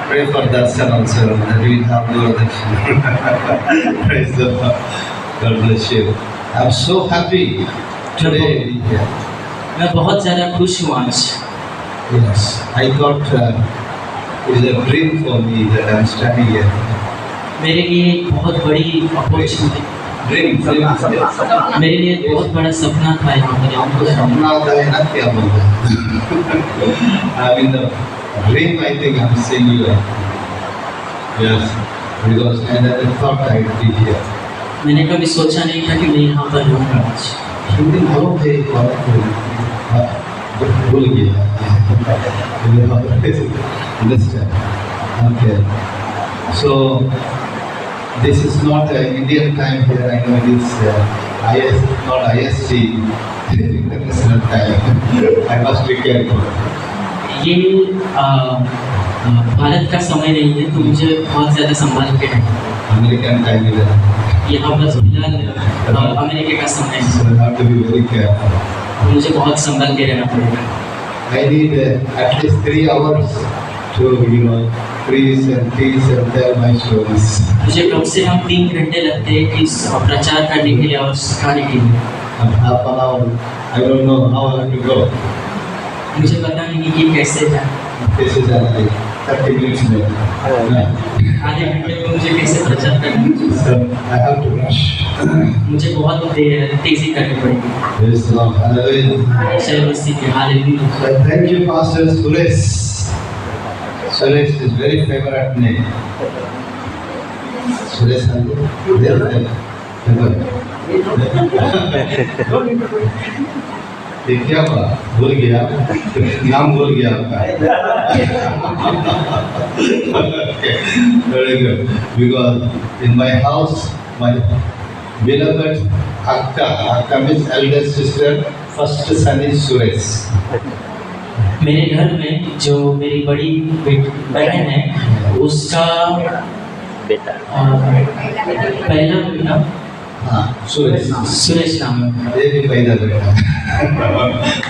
Pray for darshan also, that we have more darshan. Praise the Lord. God bless you. I'm so happy today. मैं बहुत ज़्यादा खुश हूँ आज। Yes, I thought it is a dream for me that I'm standing here. मेरे लिए एक बहुत बड़ी अपॉर्चुनिटी, Dream. मेरे लिए एक बहुत बड़ा सपना था यहाँ पर। हमको सपना आता है ना क्या बोलते हैं? I mean the dream. I think I'm seeing you. Yes, because I never thought I'd be here. मैंने कभी सोचा नहीं था कि मैं यहाँ पर रहूँगा आज। हिंदी भाव थे भूल गया। Understand? Okay. So this is not Indian time here. I know it is not IST international time. I must be careful. ये भारत का समय नहीं है, तो मुझे बहुत ज़्यादा संभाल के रहना। American time is यहाँ पर फिलहाल अमेरिका का समय है, so I have to be very careful. तो मुझे बहुत संभाल के रहना पड़ेगा। I need at least 3 hours to preach and teach and tell my stories. मुझे कम से कम 3 घंटे लगते हैं कि प्रचार करने के लिए और सिखाने के लिए। And half an hour, I don't know how I have to go. मुझे पता नहीं कि ये कैसे जाए। This is 30 minutes में. आधे घंटे में मुझे कैसे प्रचार करना है? So I have to rush. मुझे बहुत तेजी करनी पड़ेगी। Praise the Lord. Hallelujah. चलो मसीह के hallelujah. So thank you, Pastor Suresh. Suresh is very favorite name. Suresh, ये क्या हुआ? भूल गया, नाम भूल गया आपका। Very good. Because in my house, my beloved Akka means eldest sister, first son is Suresh. मेरे घर में जो मेरी बड़ी बहन है, उसका बेटा पहला बेटा सुरेश नाम है। ये भी पैदा बेटा।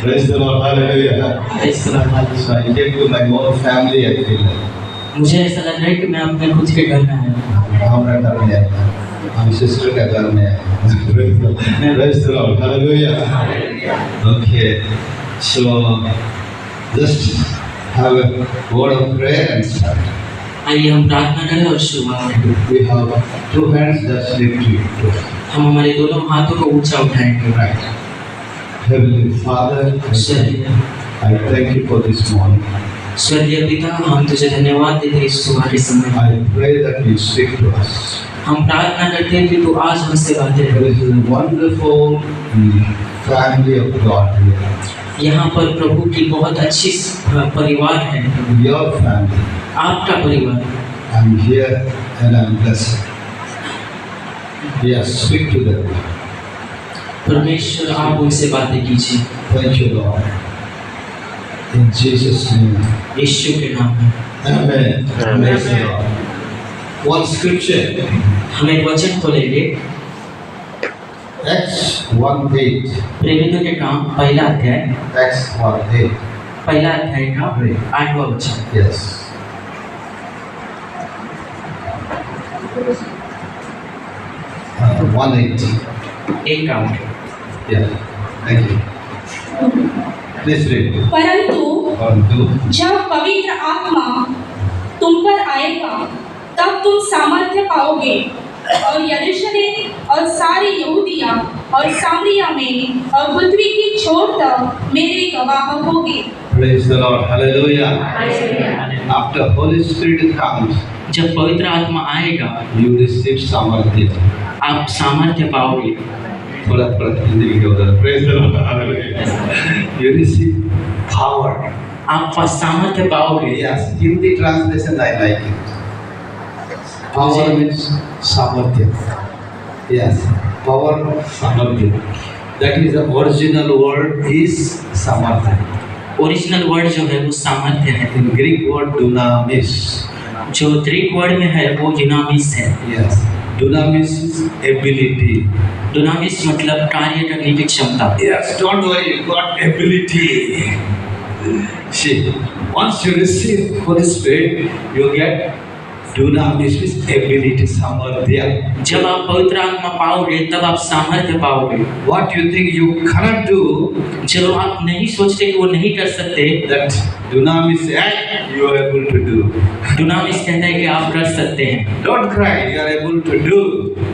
Praise the Lord. Hallelujah. So I came to my own family. I feel like. मुझे ऐसा लग रहा है कि मैं अपने खुद के घर में हूँ। हमारा घर में आया, हम सिस्टर का घर में आया। Praise the Lord. Hallelujah. Okay. So just have a word of prayer and start. आइए हम प्रार्थना करें और शुरुआत करें। We have 2 hands just lift you. हम हमारे दोनों हाथों को ऊंचा उठाएंगे। Right. Heavenly Father, I thank you for this morning. स्वर्गीय पिता, हम तुझे धन्यवाद देते हैं इस सुबह के समय। I pray that you speak to us. हम प्रार्थना करते हैं कि तू आज हमसे बातें कर। There is a wonderful family of God here. यहाँ पर प्रभु की बहुत अच्छी परिवार है। Your family. आपका परिवार। I'm here and I'm blessed. Yes, speak to them. परमेश्वर आप उनसे बातें कीजिए। Thank you, Lord. In Jesus' name. यीशु के नाम में। Amen. Praise the Lord. One scripture. हम एक वचन खोलेंगे। Acts 1:8. प्रेरितों के काम पहला अध्याय। Acts 1:8. पहला अध्याय का 8वां वचन। Yes. 1:8. 1:8। Yeah. Thank you. Please read. परंतु परंतु जब पवित्र आत्मा तुम पर आएगा, तब तुम सामर्थ्य पाओगे और यरूशलेम और सारी यहूदिया और सामरिया में और पृथ्वी की छोर तक मेरे गवाह होगे। Praise the Lord. Hallelujah. After Holy Spirit comes, जब पवित्र आत्मा आएगा, you receive सामर्थ्य. आप सामर्थ्य पाओगे। थोड़ा हिंदी लिखे होता है। Praise the Lord. Hallelujah. You receive power. आप सामर्थ्य पाओगे। Yes. Hindi translation I like it. Power means सामर्थ्य. Yes. Power सामर्थ्य. That is the original word is सामर्थ्य. ओरिजिनल वर्ड जो है वो सामर्थ्य है। In Greek word dunamis. जो ग्रीक वर्ड में है वो ड्यूनामिस है। Yes. Dunamis is ability. डुनामिस मतलब कार्य करने की क्षमता। Yes, don't worry, you got ability. See, once you receive Holy Spirit, you get dunamis, ability somewhere there. जब आप पवित्र आत्मा पाओगे तब आप सामर्थ्य पाओगे। What you think you cannot do, जो आप नहीं सोचते कि वो नहीं कर सकते, that dunamis act you are able to do. दुनामिस कहता है कि आप कर सकते हैं। Don't cry, you are able to do.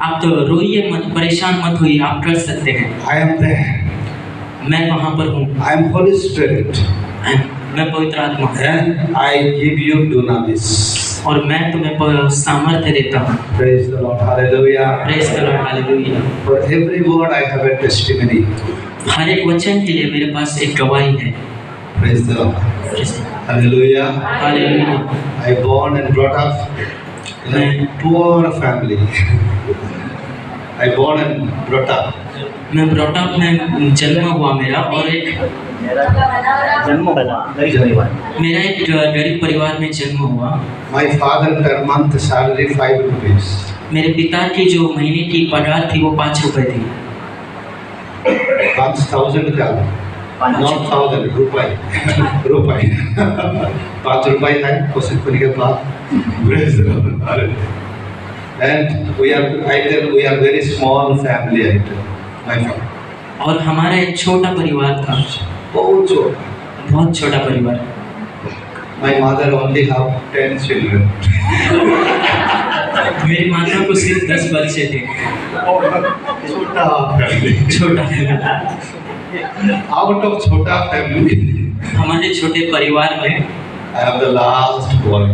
आप तो रोइए मत, परेशान मत होइए, आप कर सकते हैं। I am there. मैं वहाँ पर हूँ, I am Holy Spirit. मैं पवित्र आत्मा हूँ And I give you dunamis. और मैं तुम्हें सामर्थ्य देता हूँ। Praise the Lord. Hallelujah. Praise the Lord, hallelujah. For every word I have a testimony. हर एक वचन के लिए मेरे पास एक गवाही है। Praise the Lord. Praise Hallelujah. Hallelujah. I born and brought up in a poor family. I born and brought up. मैं brought up में जन्म हुआ मेरा और एक मेरा एक गरीब परिवार में जन्म हुआ। My father per month salary 5 rupees. मेरे पिता की जो महीने की पगार थी वो 5 रुपए थी। 5,000 का, not 1,000 रुपए, रुपए। 5 रुपए है उसे खुद के पास। Praise the Lord. And we are very small family. I tell my family. और हमारा एक छोटा परिवार था, बहुत छोटा. बहुत छोटा परिवार। My mother only have 10 children. मेरी माता को सिर्फ 10 बच्चे थे। छोटा family. छोटा Out of छोटा family, हमारे छोटे परिवार में I am the last boy.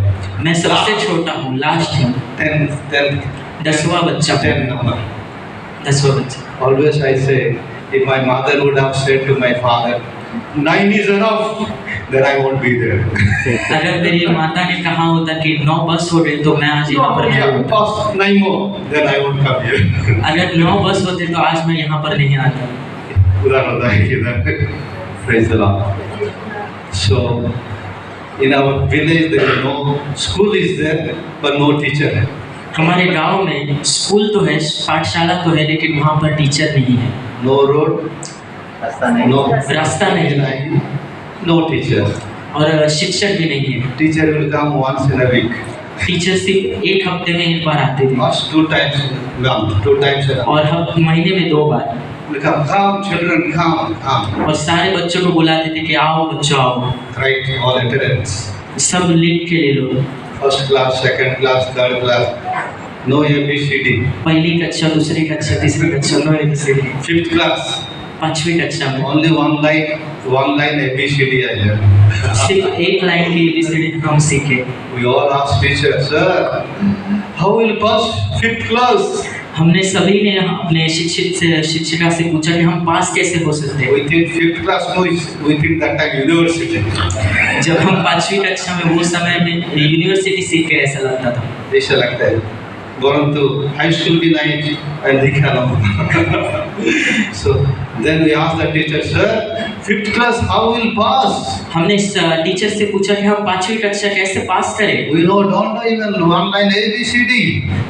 मैं सबसे छोटा हूँ, लास्ट हूँ। 10वां बच्चा। 10 number. 10वां बच्चा। Always I say, if my mother would have said to my father, 9 is enough, then I won't be there. अगर मेरी माता ने कहा होता कि 9 बस हो गए तो मैं आज यहाँ पर नहीं होता। Pass 9 more, then I won't come here. अगर 9 बस होते तो आज मैं यहाँ पर नहीं आता। उधर होता है इधर. Praise the Lord. So, in our village there is no school is there, but no teacher. हमारे गांव में स्कूल तो है, पाठशाला तो है, लेकिन वहाँ पर टीचर नहीं है। No road, no रास्ता नहीं, no teacher. और शिक्षक भी नहीं है। Teacher will come once in a week. Teacher सिर्फ एक हफ्ते में एक बार आते थे Once, 2 times in a month, 2 times in a month. और महीने में 2 बार। Will come, children, come. और सारे बच्चों को बुलाते थे कि आओ बच्चों आओ, Write all attendance. सब लिख के ले लो। First class, second class, third class. No ABCD. पहली कक्षा, दूसरी कक्षा, तीसरी कक्षा, नो ABCD। 5th class. 5वीं कक्षा में Only one line ABCD I learned. सिर्फ एक लाइन की ABCD हम सीखे। We all asked teacher, sir, how will pass 5th class? हमने सभी ने अपने शिक्षिका से पूछा कि हम पास कैसे हो सकते हैं। We think 5th class, no, we think that time university. जब हम 5वीं कक्षा में वो समय में यूनिवर्सिटी सीख के ऐसा लगता था। ऐसा लगता है, परंतु हाई स्कूल भी नहीं दिखा ना। So then we asked the teacher, sir, 5th class how will pass? हमने टीचर से पूछा कि हम 5वीं कक्षा कैसे पास करें। We don't know even one line ABCD.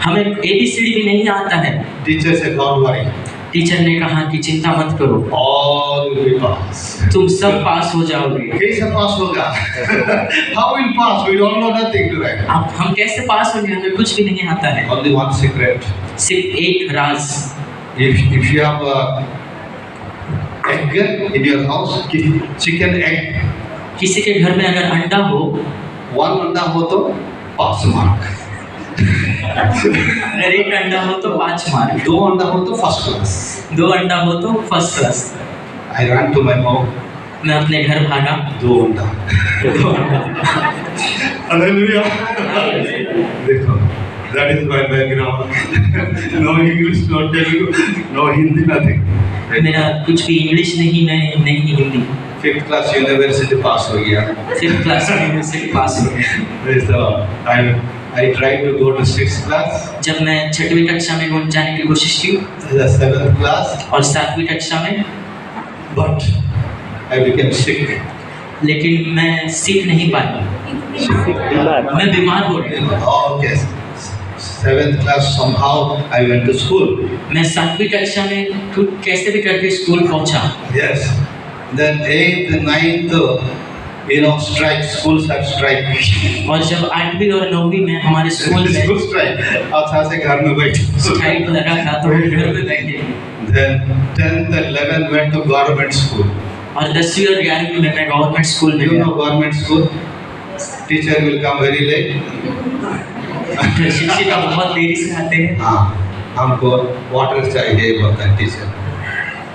हमें ABCD भी नहीं आता है। Teacher said, don't worry. Teacher ने कहा कि चिंता मत करो, All will pass. तुम सब पास हो जाओगे। कैसे पास होगा? How will pass? We don't know nothing to write. अब हम कैसे पास होंगे, हमें कुछ भी नहीं आता है। Only one secret. सिर्फ एक राज। If you have egg in your house, chicken egg, किसी के घर में अगर अंडा हो, 1 अंडा हो तो pass mark. अगर 1 अंडा हो तो 5 मार्क, 2 अंडा हो तो first class. 2 अंडा हो तो first class. I ran to my mom. मैं अपने घर भागा। 2 अंडा. Hallelujah. देखो, that is my background. No English, no Telugu, no Hindi, nothing. मेरा कुछ भी इंग्लिश नहीं Hindi. 5th class university pass हो गया. 5th क्लास में यूनिवर्सिटी पास हो गया। Praise the Lord. I tried to go to 6th class. जब मैं 6वीं कक्षा में जाने की कोशिश की, The 7th class, और 7वीं कक्षा में, but I became sick. लेकिन मैं सीख नहीं पाया, मैं बीमार हो गया। Okay. 7th class somehow I went to school. मैं 7वीं कक्षा में कैसे भी करके स्कूल पहुंचा। Yes. Then 8th, 9th, You know, strike, schools have strike. और जब 8वीं और 9वीं में हमारे स्कूल में School strike. अच्छा से घर में बैठे. स्ट्राइक लगा था तो हम घर में बैठे। Then 10th and 11th went to government school. और 10वीं और 11वीं में मैं गवर्नमेंट स्कूल में You गया। know government school? Teacher will come very late. शिक्षिका बहुत देरी से आते हैं। हाँ, हमको वाटर चाहिए बोलता है टीचर.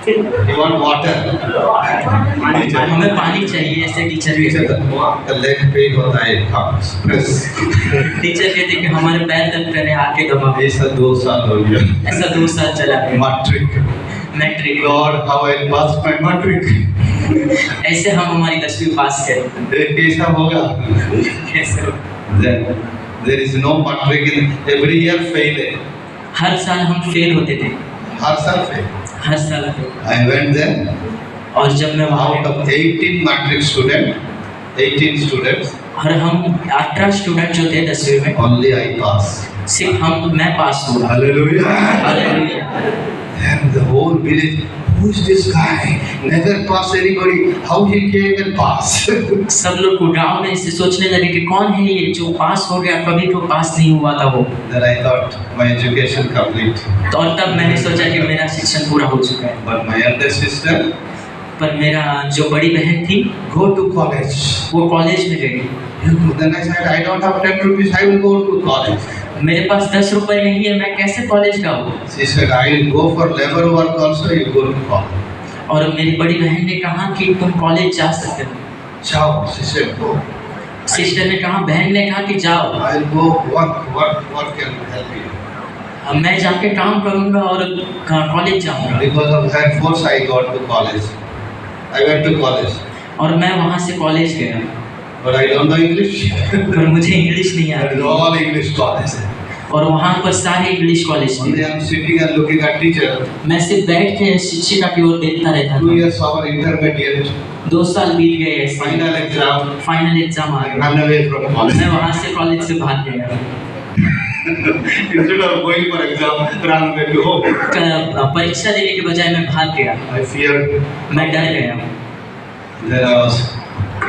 You want water? हमें पानी चाहिए ऐसे टीचर टीचर कहते का लेग पेन होता है. प्रेस. टीचर कहते कि हमारे पैर दर्द कर रहे हैं आके दबाओ। ऐसा 2 साल हो गया. ऐसा 2 साल चला गया। Matric. Matric Lord, how I passed my matric. ऐसे हम हमारी 10वीं पास करें। कैसा होगा? कैसे? Then there is no matric in every year fail. हर साल हम फेल होते थे। हर साल fail. हर साल फेल। I went there. और जब मैं वहाँ Out of 18 matric students, और हम 18 स्टूडेंट जो थे 10वीं में only I passed. सिर्फ मैं पास हुआ। Hallelujah. Hallelujah. And the whole village, who is this guy? Never passed anybody. How he came and passed? सब लोग गांव में इसे सोचने लगे कि कौन है ये जो पास हो गया, कभी तो पास नहीं हुआ था वो। Then I thought my education complete. तो और तब मैंने सोचा कि मेरा शिक्षण पूरा हो चुका है। But my elder sister, पर मेरा जो बड़ी बहन थी go to college. वो कॉलेज में गई। Then I said, I don't have 10 rupees. I will go to college. मेरे पास 10 रुपए नहीं है, मैं कैसे कॉलेज जाऊँ? She said, I will go for labor work also. You go to college. और मेरी बड़ी बहन ने कहा कि तुम कॉलेज जा सकते हो। Ciao. She said, go. Sister ने कहा, बहन ने कहा कि जाओ। I will go work can help you. अब मैं जाके काम करूँगा और कॉलेज जाऊँगा। Because of her force, I got to college. I went to college. और मैं वहाँ से कॉलेज गया। But I don't know English. पर मुझे इंग्लिश नहीं That is आती। all English college. और वहाँ पर सारे इंग्लिश कॉलेज थे। Only I am sitting and looking at teacher. मैं सिर्फ बैठ के शिक्षिका की ओर देखता रहता 2 था। years our intermediate. 2 साल बीत गए ऐसे। Final exam. फाइनल एग्जाम आ I गया। ran away from college. मैं वहाँ से कॉलेज से भाग गया। Instead of going for exam, ran away to home. परीक्षा देने के बजाय मैं भाग गया। I feared. मैं डर गया Then I was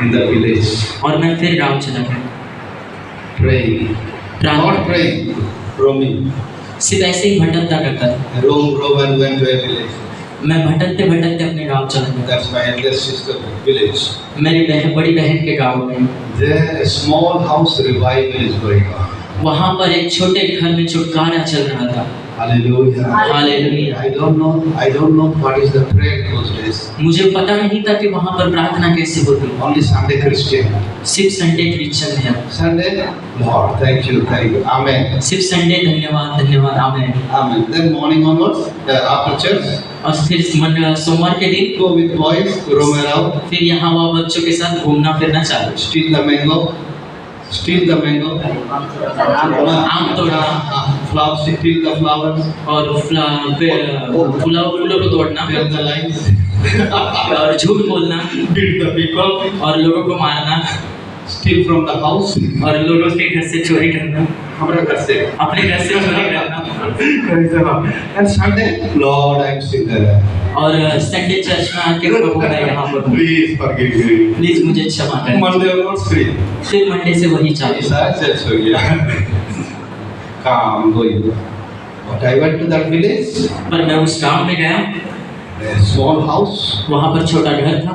in the village और मैं फिर गाँव चला गया। praying. Not praying, roaming. सिर्फ ऐसे ही भटकता करता था। Roam and went to a village. मैं भटकते भटकते अपने गाँव चला गया। That's my eldest sister village. मेरी बड़ी बहन के गाँव में There a small house revival is going on. वहाँ पर एक छोटे घर में छुटकारा चल रहा था। Hallelujah. Hallelujah. I don't know what is the prayer in those days. मुझे पता नहीं था कि वहाँ पर प्रार्थना कैसे होती। Only Sunday Christian. सिर्फ संडे क्रिश्चियन है। Sunday, Lord, thank you. Amen. सिर्फ संडे धन्यवाद आमेन। Amen. Then morning onwards, after church, और फिर सोमवार के दिन go with boys, roam around, फिर यहाँ वहाँ बच्चों के साथ घूमना फिरना चालू। steal the mango, आम तोड़ना flowers, steal the flowers, और फूलों को तोड़ना tell the lies, और झूठ बोलना beat the people, और लोगों को मारना steal from the house, और लोगों के घर से चोरी करना, हमारे घर से, अपने घर से चोरी करना। and Sunday, Lord, I'm sinner. और संडे चर्च में आके प्रभु मैं यहाँ पर हूँ, Please forgive me. प्लीज मुझे क्षमा करें। Monday onwards free. फिर मंडे से वही चालू। ऐसा चर्च हो गया। Calm going. But I went to that village. पर मैं उस गांव में गया, A small house. वहाँ पर छोटा घर था।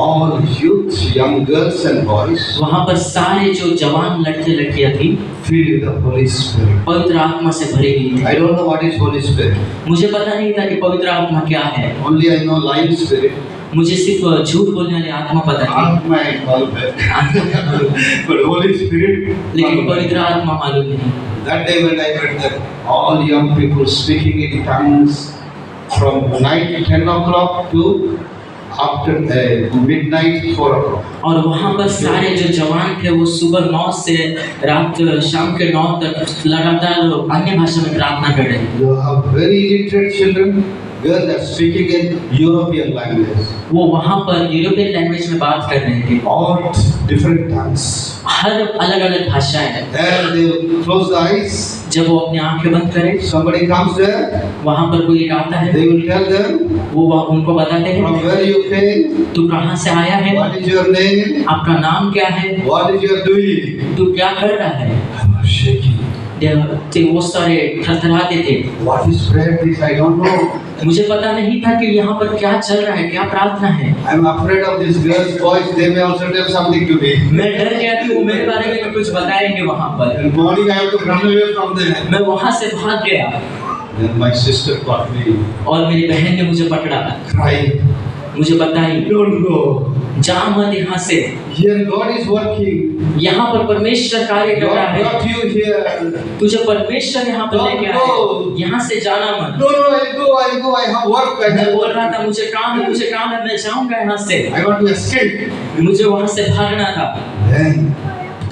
All youths, young girls and boys, वहाँ पर सारे जो जवान लड़के लड़कियाँ थी filled with the Holy Spirit. पवित्र आत्मा से भरी हुई थी। I don't know what is Holy Spirit. मुझे पता नहीं था कि पवित्र आत्मा क्या है। Only I know lying spirit. मुझे सिर्फ झूठ बोलने वाली आत्मा पता थी। Aatma I call it. But Holy Spirit. लेकिन पवित्र आत्मा मालूम नहीं। That day when I read that all young people speaking in tongues from night 10 o'clock to after midnight 4 o'clock. और वहाँ पर सारे जो जवान थे वो सुबह 9 से रात शाम के 9 तक लगातार अन्य भाषा में प्रार्थना कर रहे थे। You have very illiterate children. where they are speaking in European language. वो वहाँ पर यूरोपियन लैंग्वेज में बात कर रहे थे, All different tongues. हर अलग अलग भाषाएं। And they close the eyes. जब वो अपनी आंखें बंद करें, Somebody comes there. वहाँ पर कोई एक आता है, They will tell them वो उनको बताते from हैं, where you came, तू कहाँ से आया है, what is your name, आपका नाम क्या है, what is your doing. तू क्या कर रहा है। I was shaking. वो सारे थरथराते थे। What is prayer? This I don't know. मुझे पता नहीं था कि यहाँ पर क्या चल रहा है, क्या प्रार्थना है। I'm afraid of these girls, boys. They may also tell something to me. मैं डर गया कि वो मेरे बारे में कुछ बताएंगे वहाँ पर। In the morning I have to run away from them. मैं वहाँ से भाग गया Then my sister caught me, और मेरी बहन ने मुझे पकड़ा, crying. मुझे बताई, Don't go. जा मत यहाँ से, Here God is working. यहाँ पर परमेश्वर कार्य कर रहा God है, brought you here. तुझे परमेश्वर यहाँ पर लेके आया है, यहाँ से जाना मत। No, I go. I have work. I मैं have बोल work. रहा था मुझे काम है, मैं जाऊंगा यहाँ से, I want to escape. मुझे वहाँ से भागना था। Then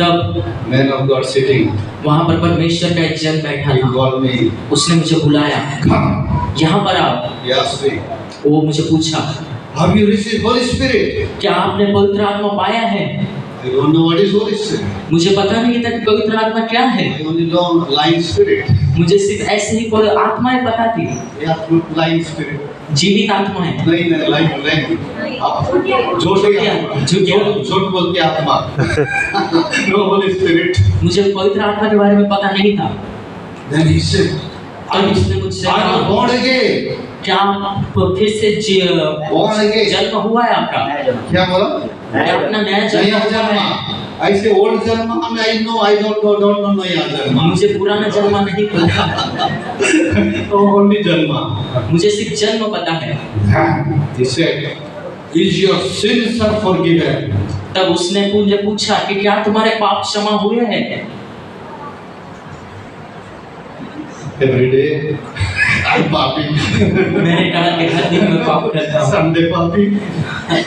तब man of God sitting. वहाँ पर परमेश्वर का एक जन बैठा He था, called me. उसने मुझे बुलाया, Come. यहाँ पर आओ। He asked me, वो मुझे पूछा, have you received Holy Spirit? क्या आपने पवित्र आत्मा पाया है? I don't know what is Holy Spirit. मुझे पता नहीं था कि पवित्र आत्मा क्या है। I only know lying spirit. मुझे सिर्फ ऐसे ही कोई आत्माएं पता थी, Yeah, lying spirit. जीवित आत्माएं। नहीं lying. आप झूठ बोल के आत्मा. No Holy Spirit. मुझे पवित्र आत्मा के बारे में पता नहीं था। Then he said, तब उसने मुझसे I कहा, was born again. क्या फिर से Born again. जन्म हुआ है आपका? क्या बोला? क्या अपना नया नया जन्म हुआ जन्म. है? I say old जन्म. I don't know नया जन्म. मुझे पुराना जन्म नहीं पता, Only जन्म. मुझे सिर्फ जन्म पता है। He said, is your sins are forgiven? तब उसने मुझे पूछा कि क्या तुम्हारे पाप क्षमा हुए हैं? Every day. पापी. मैंने कहा कि हर दिन मैं पाप करता हूँ, Sunday पापी.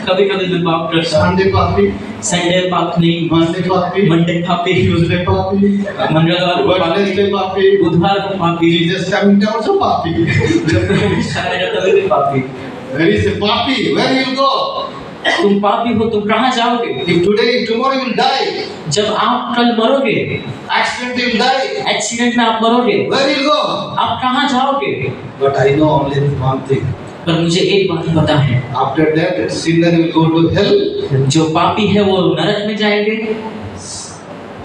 कभी कभी मैं पाप करता हूँ। Sunday पापी. संडे पाप नहीं, Monday पापी. मंडे पापी, Tuesday पापी. मंगलवार को पापी, Wednesday पापी. बुधवार को पापी, Jesus coming down also पापी. तभी भी पापी। There is a पापी. Where you go? तुम पापी हो, तुम कहाँ जाओगे? If tomorrow you will die. जब आप कल मरोगे, Accident you will die. Accident में आप मरोगे, Where you go? आप कहाँ जाओगे? But I know only one thing. पर मुझे एक बात पता है, After that, sinner will go to hell. जो पापी है वो नरक में जाएंगे,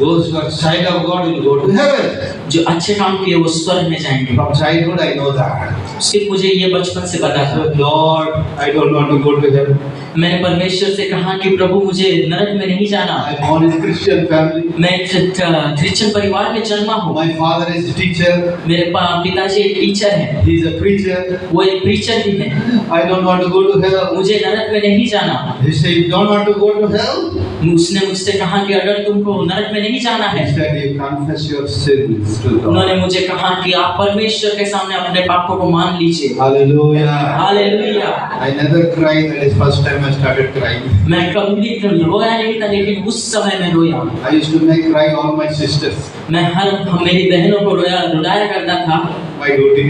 Those who are child of God will go to heaven. जो अच्छे काम किए वो स्वर्ग में जाएंगे। From childhood I know that. सिर्फ मुझे ये बचपन से पता था। So Lord, I don't want to go to heaven. मैंने परमेश्वर से कहा कि प्रभु मुझे नरक में नहीं जाना। I'm born in Christian family. मैं क्रिश्चियन परिवार में जन्मा हूँ। My father is a teacher. मेरे पिताजी एक टीचर हैं, He is a preacher. वो एक प्रीचर भी हैं। I don't want to go to hell. मुझे नरक में नहीं जाना। He said, you don't want to go to hell? उसने मुझसे कहा कि अगर तुमको नरक में नहीं जाना है, He said, you confess your sins to God. उन्होंने मुझे कहा कि आप परमेश्वर के सामने अपने पापों को मान लीजिए। Hallelujah. Hallelujah. I never cried. That is first time I started crying. मैं कभी रोया नहीं था, लेकिन उस समय में रोया। I used to make cry all my sisters. मैं मेरी बहनों को रुलाया करता था। My duty.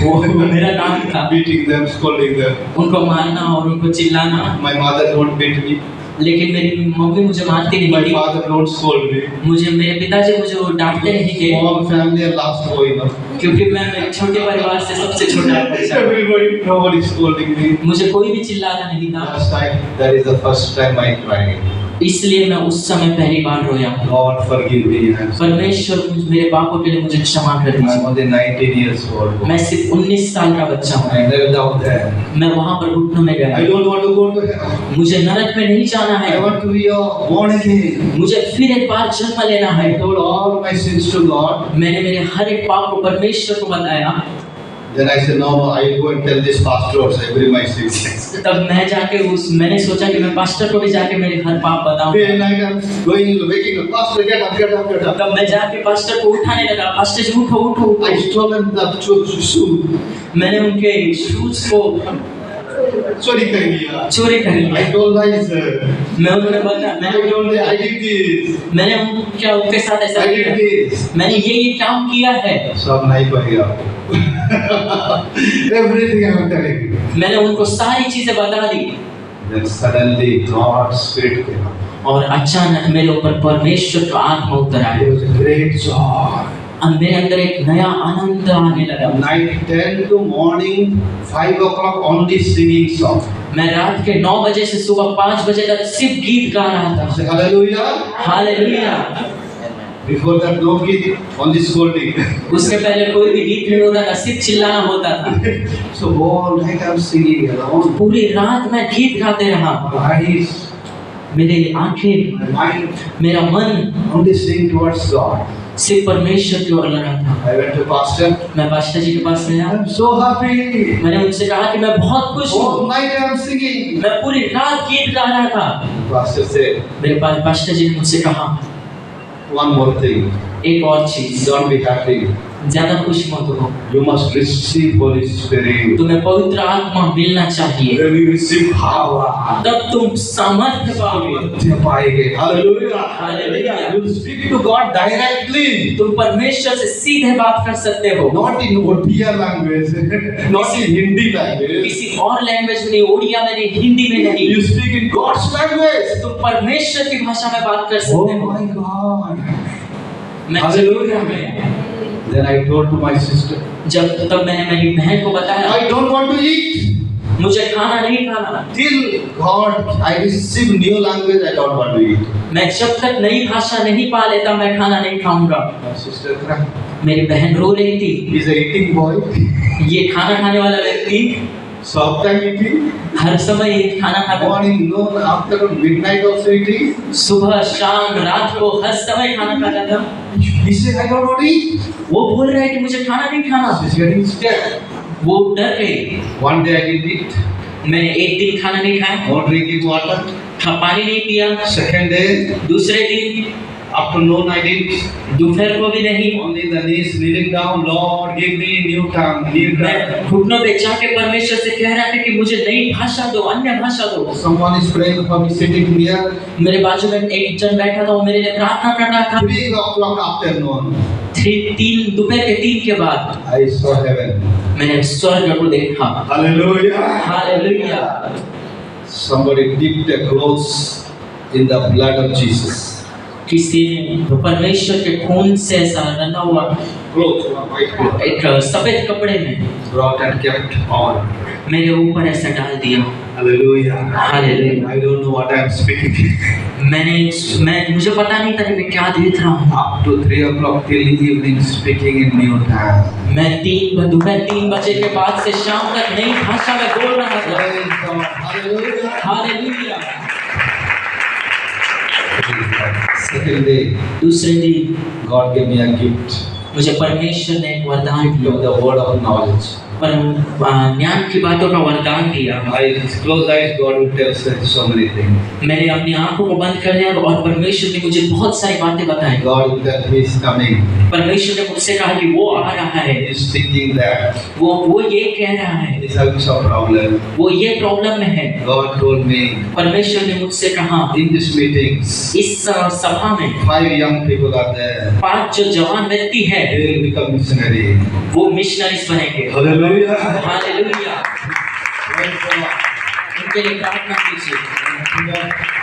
वो मेरा काम था, Beating them, scolding them. उनको मारना और उनको चिल्लाना। My mother don't beat me. लेकिन मेरी मम्मी मुझे मारती नहीं My थी। father don't scold me. मेरे पिताजी मुझे वो डांटते नहीं थे, Small family and last boy, you know. क्योंकि मैं मेरे छोटे परिवार से सबसे छोटा बच्चा। Nobody scolding me. मुझे कोई भी चिल्लाता नहीं था, That is the first time I cried. इसलिए मैं उस समय पहली बार रोया। Lord forgive me. परमेश्वर मेरे पापों के लिए मुझे क्षमा कर I'm दीजिए। only 19 years old. मैं सिर्फ 19 साल का बच्चा हूँ। I knelt down there. मैं वहाँ पर घुटनों में I गया। don't want to go to hell. मुझे नरक में नहीं जाना I है, want to be born again. मुझे फिर एक बार जन्म लेना है। I told all my sins to God. मैंने मेरे हर एक पाप को परमेश्वर को बताया। Then I said, no, I will go and tell this pastor also every my sins. तब मैंने सोचा कि मैं पास्टर को भी जाके मेरे हर पाप बताऊं। Day night I'm going, waking up, pastor, get up, get up, get up. तब मैं जाके पास्टर को उठाने लगा, पास्टर जी उठो उठो उठो। I stolen the shoe. मैंने उनके शूज को Sorry कर दिया. चोरी कर लिया। I told lies. मैं उन्हें बताया, I told I did this. मैंने उनके साथ ऐसा I did किया, this. मैंने ये काम किया है। सब नहीं पढ़ेगा. Everything I am telling you. मैंने उनको सारी चीजें बता दी। Then suddenly God's Spirit came up. और अचानक मेरे ऊपर परमेश्वर का आत्मा उतर There आया। was a great joy. अब मेरे अंदर एक नया आनंद आने लगा। Night 10 to morning 5 o'clock only singing song. मैं रात के 9 बजे से सुबह 5 बजे तक सिर्फ गीत गा रहा था। Say hallelujah. Hallelujah. Before that no git, only scolding. उसके पहले कोई भी गीत नहीं होता था, सिर्फ चिल्लाना होता था। So all night I'm singing alone. पूरी रात मैं गीत गाते रहा। My eyes, मेरे आंखें, my mind, मेरा मन only sing towards God. सिर्फ परमेश्वर की ओर लगा था। I went to pastor. मैं पास्टर जी के पास गया। I'm so happy. मैंने उनसे कहा कि मैं बहुत खुश All हूँ। night I'm singing. मैं पूरी रात गीत गा रहा था। Pastor said, मेरे पास पास्टर जी ने मुझसे कहा one more thing. एक और चीज, Don't be happy. ज्यादा खुश मत हो, You must receive Holy Spirit. तुम्हें पवित्र आत्मा मिलना चाहिए, When you receive power, तब तुम सामर्थ्य पाओगे। सामर्थ्य पाएंगे। Hallelujah. Hallelujah. You will speak to God directly. तुम परमेश्वर से सीधे बात कर सकते हो, Not in Odia language, not in Hindi language. किसी और लैंग्वेज में नहीं, ओडिया में नहीं, हिंदी में नहीं, You speak in God's language. तुम परमेश्वर की भाषा में बात कर Oh सकते हो। my God. मैं Hallelujah. Then I told to my sister, जब तब मैंने मेरी बहन को बताया I don't want to eat. मुझे खाना नहीं खाना, Till God, I receive new language, I don't want to eat. मैं जब तक नई भाषा नहीं पा लेता मैं खाना नहीं खाऊंगा। My sister cried. मेरी बहन रो रही थी। He's a eating boy. ये खाना खाने वाला व्यक्ति Sometime eating. हर समय ये खाना खाता, Morning, noon, afternoon, midnight also eating. सुबह शाम रात को हर समय खाना खाता था। He said, I don't want to eat. वो बोल रहा है कि मुझे खाना नहीं खाना। She's getting scared. वो डर गई। One day I didn't eat. मैंने एक दिन खाना नहीं खाया, No drinking water. पानी नहीं पिया। Second day, दूसरे दिन afternoon I didn't. दोपहर को भी नहीं। Only the knees kneeling down. Lord, give me new tongue, new tongue. मैं घुटनों पे जाके परमेश्वर से कह रहा था कि मुझे नई भाषा दो, अन्य भाषा दो। Someone is praying for me sitting here. मेरे बाजू में एक जन बैठा था, वो मेरे लिए प्रार्थना कर रहा था। 3 o'clock afternoon, 3 दोपहर के 3 के बाद I saw heaven. मैंने स्वर्ग को देखा। Hallelujah. Hallelujah. Somebody dipped a clothes in the blood of Jesus. किसी ने परमेश्वर के खून से ऐसा रंगा हुआ Clothes, white cloth. एक सफेद कपड़े में Brought and kept on. मेरे ऊपर ऐसा डाल दिया। Hallelujah. Hallelujah. I don't know what I am speaking. मुझे पता नहीं था कि मैं क्या देख रहा हूँ। Up to 3 o'clock till evening speaking in new tongue. मैं दोपहर 3 बजे के बाद से शाम तक नई भाषा में बोल रहा था। Praise God. Hallelujah. Hallelujah. Second day, दूसरे दिन God gave me a gift मुझे परमेश्वर ने एक वरदान of दिया, the word of knowledge. पर ज्ञान की बातों का वरदान दिया। I close eyes, God will tell us so many things. मैंने अपनी आंखों को बंद कर लिया और परमेश्वर ने मुझे बहुत सारी बातें बताई। God will tell He is coming. परमेश्वर ने मुझसे कहा कि वो आ रहा है, He is thinking that वो ये कह रहा है, He is having some problem. वो ये प्रॉब्लम में है। God told me परमेश्वर ने मुझसे कहा in this meetings, इस सभा में 5 young people are there. 5 जो जवान व्यक्ति है They will become missionary. वो मिशनरीज बनेंगे। Hallelujah. हालेलुया। Praise God. उनके लिए प्रार्थना कीजिए।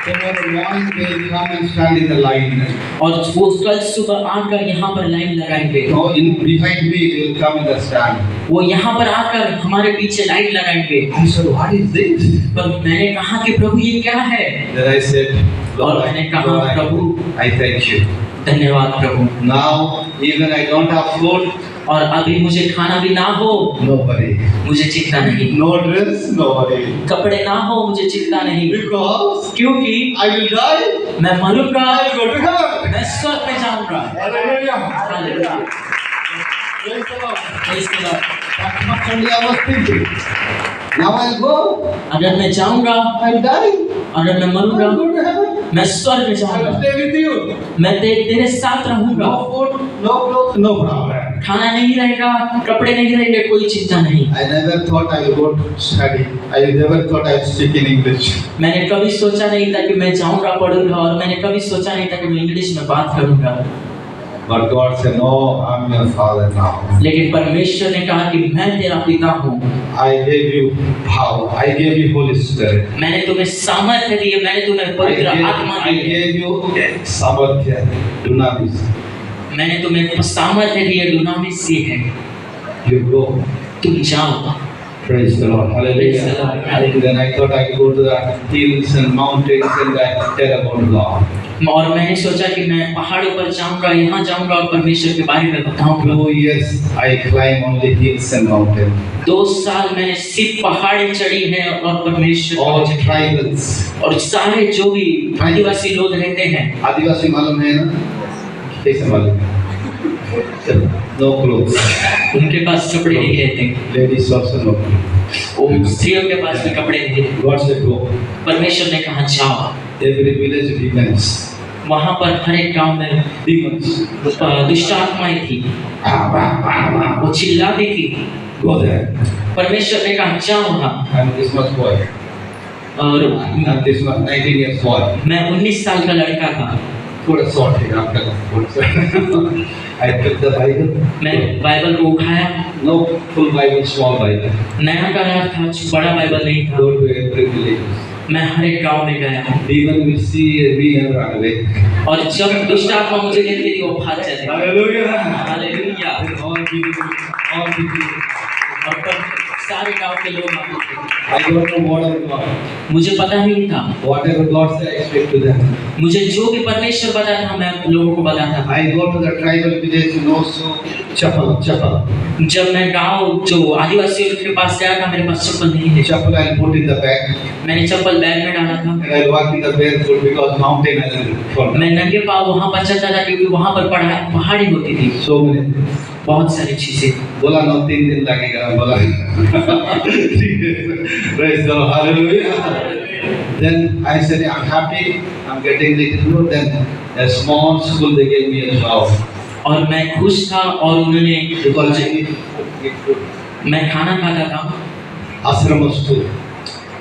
Tomorrow morning they will come and stand in the line. और वो कल सुबह आकर यहाँ पर लाइन लगाएंगे। So in behind me they will come in the stand. वो यहाँ पर आकर हमारे पीछे लाइन लगाएंगे। I said, what is this? पर मैंने कहा कि प्रभु ये क्या है? Then I said, और मैंने कहा प्रभु I thank you. धन्यवाद प्रभु। Now even I don't have food, और अभी मुझे खाना भी ना हो nobody. मुझे चिंता नहीं, No dress, nobody. कपड़े ना हो मुझे चिंता नहीं, Because क्योंकि I will die, मैं मरूंगा, I will go to heaven. मैं स्वर्ग में जाऊंगा। Hallelujah. Hallelujah. Praise the Lord. Praise the Lord। That much only I was thinking. Now I'll go, अगर मैं जाऊंगा, I'll die, अगर मैं I'll मरूंगा, go to heaven. मैं स्वर्ग में I जाऊंगा, will stay with you. मैं तेरे साथ रहूंगा। No food, no clothes, no problem. खाना नहीं रहेगा, कपड़े नहीं रहेंगे, कोई चिंता नहीं। I never thought I will go to study. I never thought I will speak in English. मैंने कभी सोचा नहीं था कि मैं जाऊंगा पढ़ूंगा, और मैंने कभी सोचा नहीं था कि मैं इंग्लिश में बात करूंगा। But God said, no, I'm your father now. लेकिन परमेश्वर ने कहा कि मैं तेरा पिता हूँ। I gave you power. I gave you Holy Spirit. मैंने तुम्हें सामर्थ्य दी है, मैंने तुम्हें पवित्र आत्मा I दी है। gave you samarthya, dunamis. मैंने तुम्हें सामर्थ्य दी है, दुनामिस दी है। You go. तुम जाओ। Praise the Lord. Hallelujah. Then I thought I could go to the hills and mountains and I tell about God. और मैंने सोचा कि मैं पहाड़ों पर जाऊंगा, यहाँ जाऊंगा और परमेश्वर के बारे में बताऊंगा। 2 years I climb only hills and mountains. 2 साल मैंने सिर्फ पहाड़ी चढ़ी है और परमेश्वर All tribals. और सारे जो भी आदिवासी लोग रहते हैं। आदिवासी मालूम है ना? कैसे मालूम है? No clothes. उनके पास कपड़े नहीं रहते। Ladies also no clothes. वो स्त्रियों के पास भी कपड़े नहीं रहते। God said go. परमेश्वर ने कहा जाओ। Every village demons. वहाँ पर हर एक गांव में Demons. दुष्ट आत्माएं थी, वो चिल्लाती थी। Go there. परमेश्वर ने कहा जाओ वहाँ। I'm this much boy. और I'm this much 19 years boy. मैं 19 साल का लड़का था। थोड़ा शॉर्ट है आपका। I took the Bible. मैं बाइबल को उठाया। No full Bible, small Bible. नया करार था, बड़ा बाइबल नहीं था। Go to every village. मैं हर एक गांव में गया। Demon will see me and run away. और जब दुष्ट आत्मा मुझे देखती थी वो भाग जाते। Hallelujah. हालेलुया। All people. और पर सारे गांव के लोग आते थे। I don't know what I want. मुझे पता नहीं था। Whatever God said, I speak to them. मुझे जो भी परमेश्वर बताता था मैं लोगों को बताता था। I go to the tribal village, no so chapel. जब मैं गांव जो आदिवासियों के पास गया था मेरे पास चप्पल नहीं थी। Chapel I put in the bag. मैंने चप्पल बैग में डाला था। And I walk in the barefoot because mountain has fallen. मैं नंगे पाँव वहाँ पर चलता था क्योंकि वहाँ पर पहाड़ी होती थी। So many. बहुत सारी चीजें। बोला 9-3 दिन लगेगा बोला। Praise the Lord. Hallelujah. Then I said I'm happy. I'm getting little more. Then a small school they gave me a job. और मैं खुश था और उन्होंने Because मैं खाना खाता था। आश्रम स्कूल,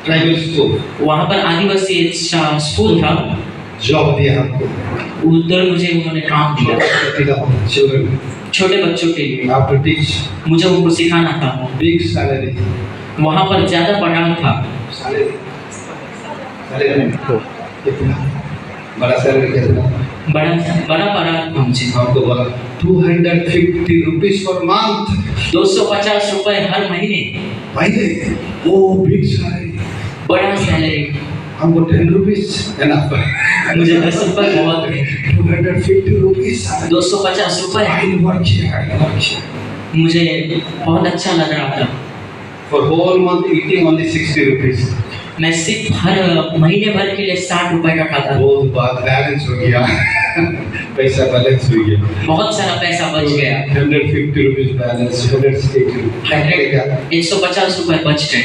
ट्राइबल स्कूल, वहाँ पर आदिवासी स्कूल था। जॉब दिया हमको। उधर मुझे उन्होंने काम दिया। Children. छोटे बच्चों के लिए। Have to teach. मुझे उनको सिखाना था। Big salary. वहाँ पर ज़्यादा पगार था। Salary. कितना? बड़ा सैलरी कितना? बड़ा पगार था मुझे। हमको बोला 250 rupees per month. 250 रुपए हर महीने। महीने? वो big salary. बड़ा सैलरी। हमको 10 rupees enough. मुझे 10 रुपए बहुत थे। 250 rupees. 250 रुपए। I work here. मुझे बहुत अच्छा लग रहा था। For whole month eating only 60 rupees. मैं सिर्फ हर महीने भर के लिए 60 रुपए का खाता था। बहुत बात बैलेंस हो गया। पैसा बैलेंस हो गया। बहुत सारा पैसा बच गया। 150 rupees बैलेंस, 150 रुपए बच गए।